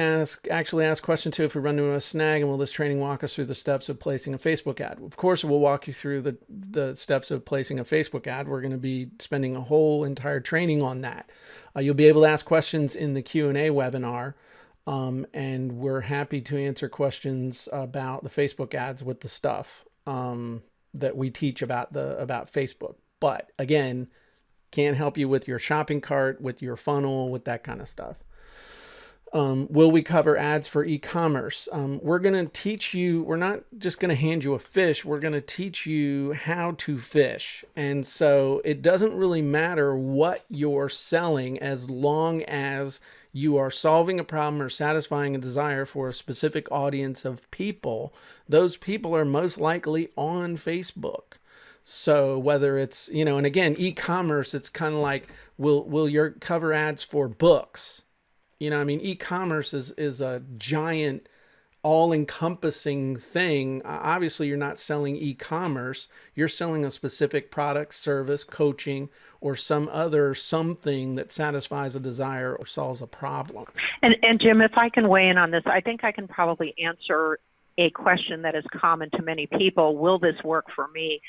actually ask questions to if we run into a snag? And will this training walk us through the steps of placing a Facebook ad? Of course, we'll walk you through the steps of placing a Facebook ad. We're going to be spending a whole entire training on that. You'll be able to ask questions in the Q&A webinar. And we're happy to answer questions about the Facebook ads with the stuff that we teach about Facebook. But again, can't help you with your shopping cart, with your funnel, with that kind of stuff. Will we cover ads for e-commerce? We're going to teach you, we're not just going to hand you a fish, we're going to teach you how to fish. And so it doesn't really matter what you're selling as long as you are solving a problem or satisfying a desire for a specific audience of people. Those people are most likely on Facebook. So whether it's, and again, e-commerce, it's kind of like, will your cover ads for books? E-commerce is a giant all-encompassing thing. Obviously, you're not selling e-commerce. You're selling a specific product, service, coaching, or some other something that satisfies a desire or solves a problem. And Jim, if I can weigh in on this, I think I can probably answer a question that is common to many people. Will this work for me?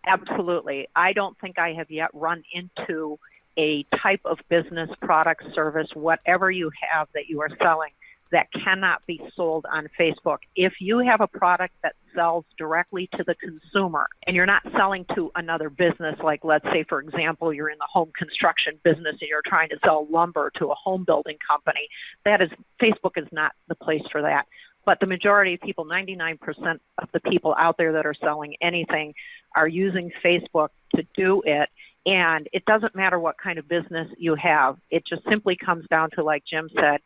Absolutely. I don't think I have yet run into a type of business, product, service, whatever you have that you are selling that cannot be sold on Facebook. If you have a product that sells directly to the consumer and you're not selling to another business, like let's say, for example, you're in the home construction business and you're trying to sell lumber to a home building company, Facebook is not the place for that. But the majority of people, 99% of the people out there that are selling anything are using Facebook to do it. And it doesn't matter what kind of business you have. It just simply comes down to, like Jim said,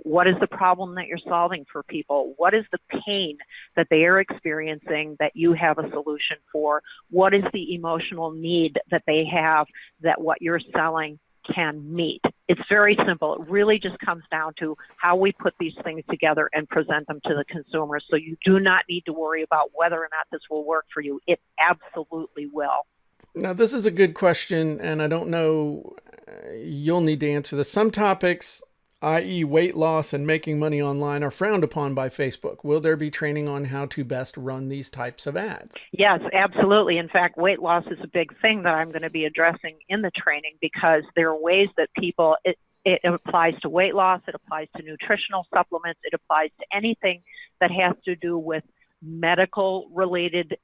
what is the problem that you're solving for people? What is the pain that they are experiencing that you have a solution for? What is the emotional need that they have that what you're selling can meet? It's very simple. It really just comes down to how we put these things together and present them to the consumer. So you do not need to worry about whether or not this will work for you. It absolutely will. Now, this is a good question, and I don't know, you'll need to answer this. Some topics, i.e. weight loss and making money online, are frowned upon by Facebook. Will there be training on how to best run these types of ads? Yes, absolutely. In fact, weight loss is a big thing that I'm going to be addressing in the training, because there are ways that people, it applies to weight loss, it applies to nutritional supplements, it applies to anything that has to do with medical related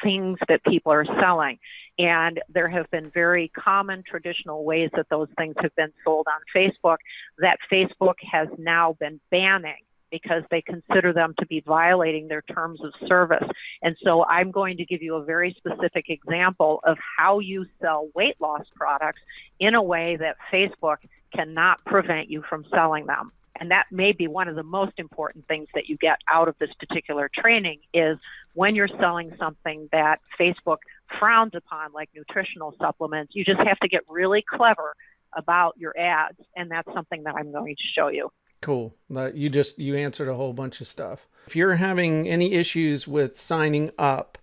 things that people are selling. And there have been very common traditional ways that those things have been sold on Facebook that Facebook has now been banning because they consider them to be violating their terms of service. And so I'm going to give you a very specific example of how you sell weight loss products in a way that Facebook cannot prevent you from selling them. And that may be one of the most important things that you get out of this particular training, is when you're selling something that Facebook frowns upon, like nutritional supplements, you just have to get really clever about your ads. And that's something that I'm going to show you. Cool. You answered a whole bunch of stuff. If you're having any issues with signing up,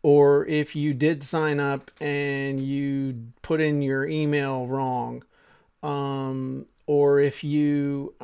or if you did sign up and you put in your email wrong, or if you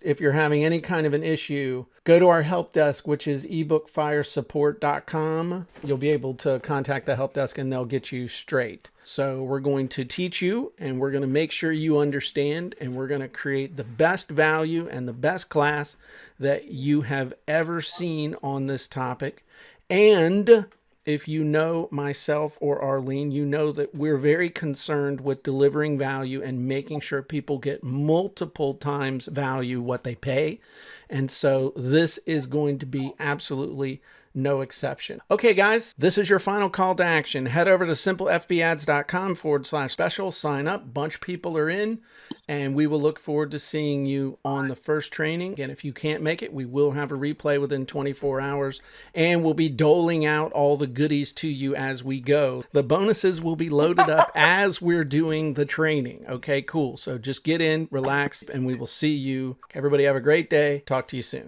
if you're having any kind of an issue, go to our help desk, which is ebookfiresupport.com. You'll be able to contact the help desk and they'll get you straight. So we're going to teach you, and we're going to make sure you understand, and we're going to create the best value and the best class that you have ever seen on this topic. And if you know myself or Arlene, you know that we're very concerned with delivering value and making sure people get multiple times value what they pay. And so this is going to be absolutely no exception. Okay, guys, this is your final call to action. Head over to simplefbads.com/special, sign up. Bunch of people are in, and we will look forward to seeing you on the first training. Again, if you can't make it, we will have a replay within 24 hours, and we'll be doling out all the goodies to you as we go. The bonuses will be loaded up as we're doing the training. Okay, cool. So just get in, relax, and we will see you. Everybody have a great day. Talk to you soon.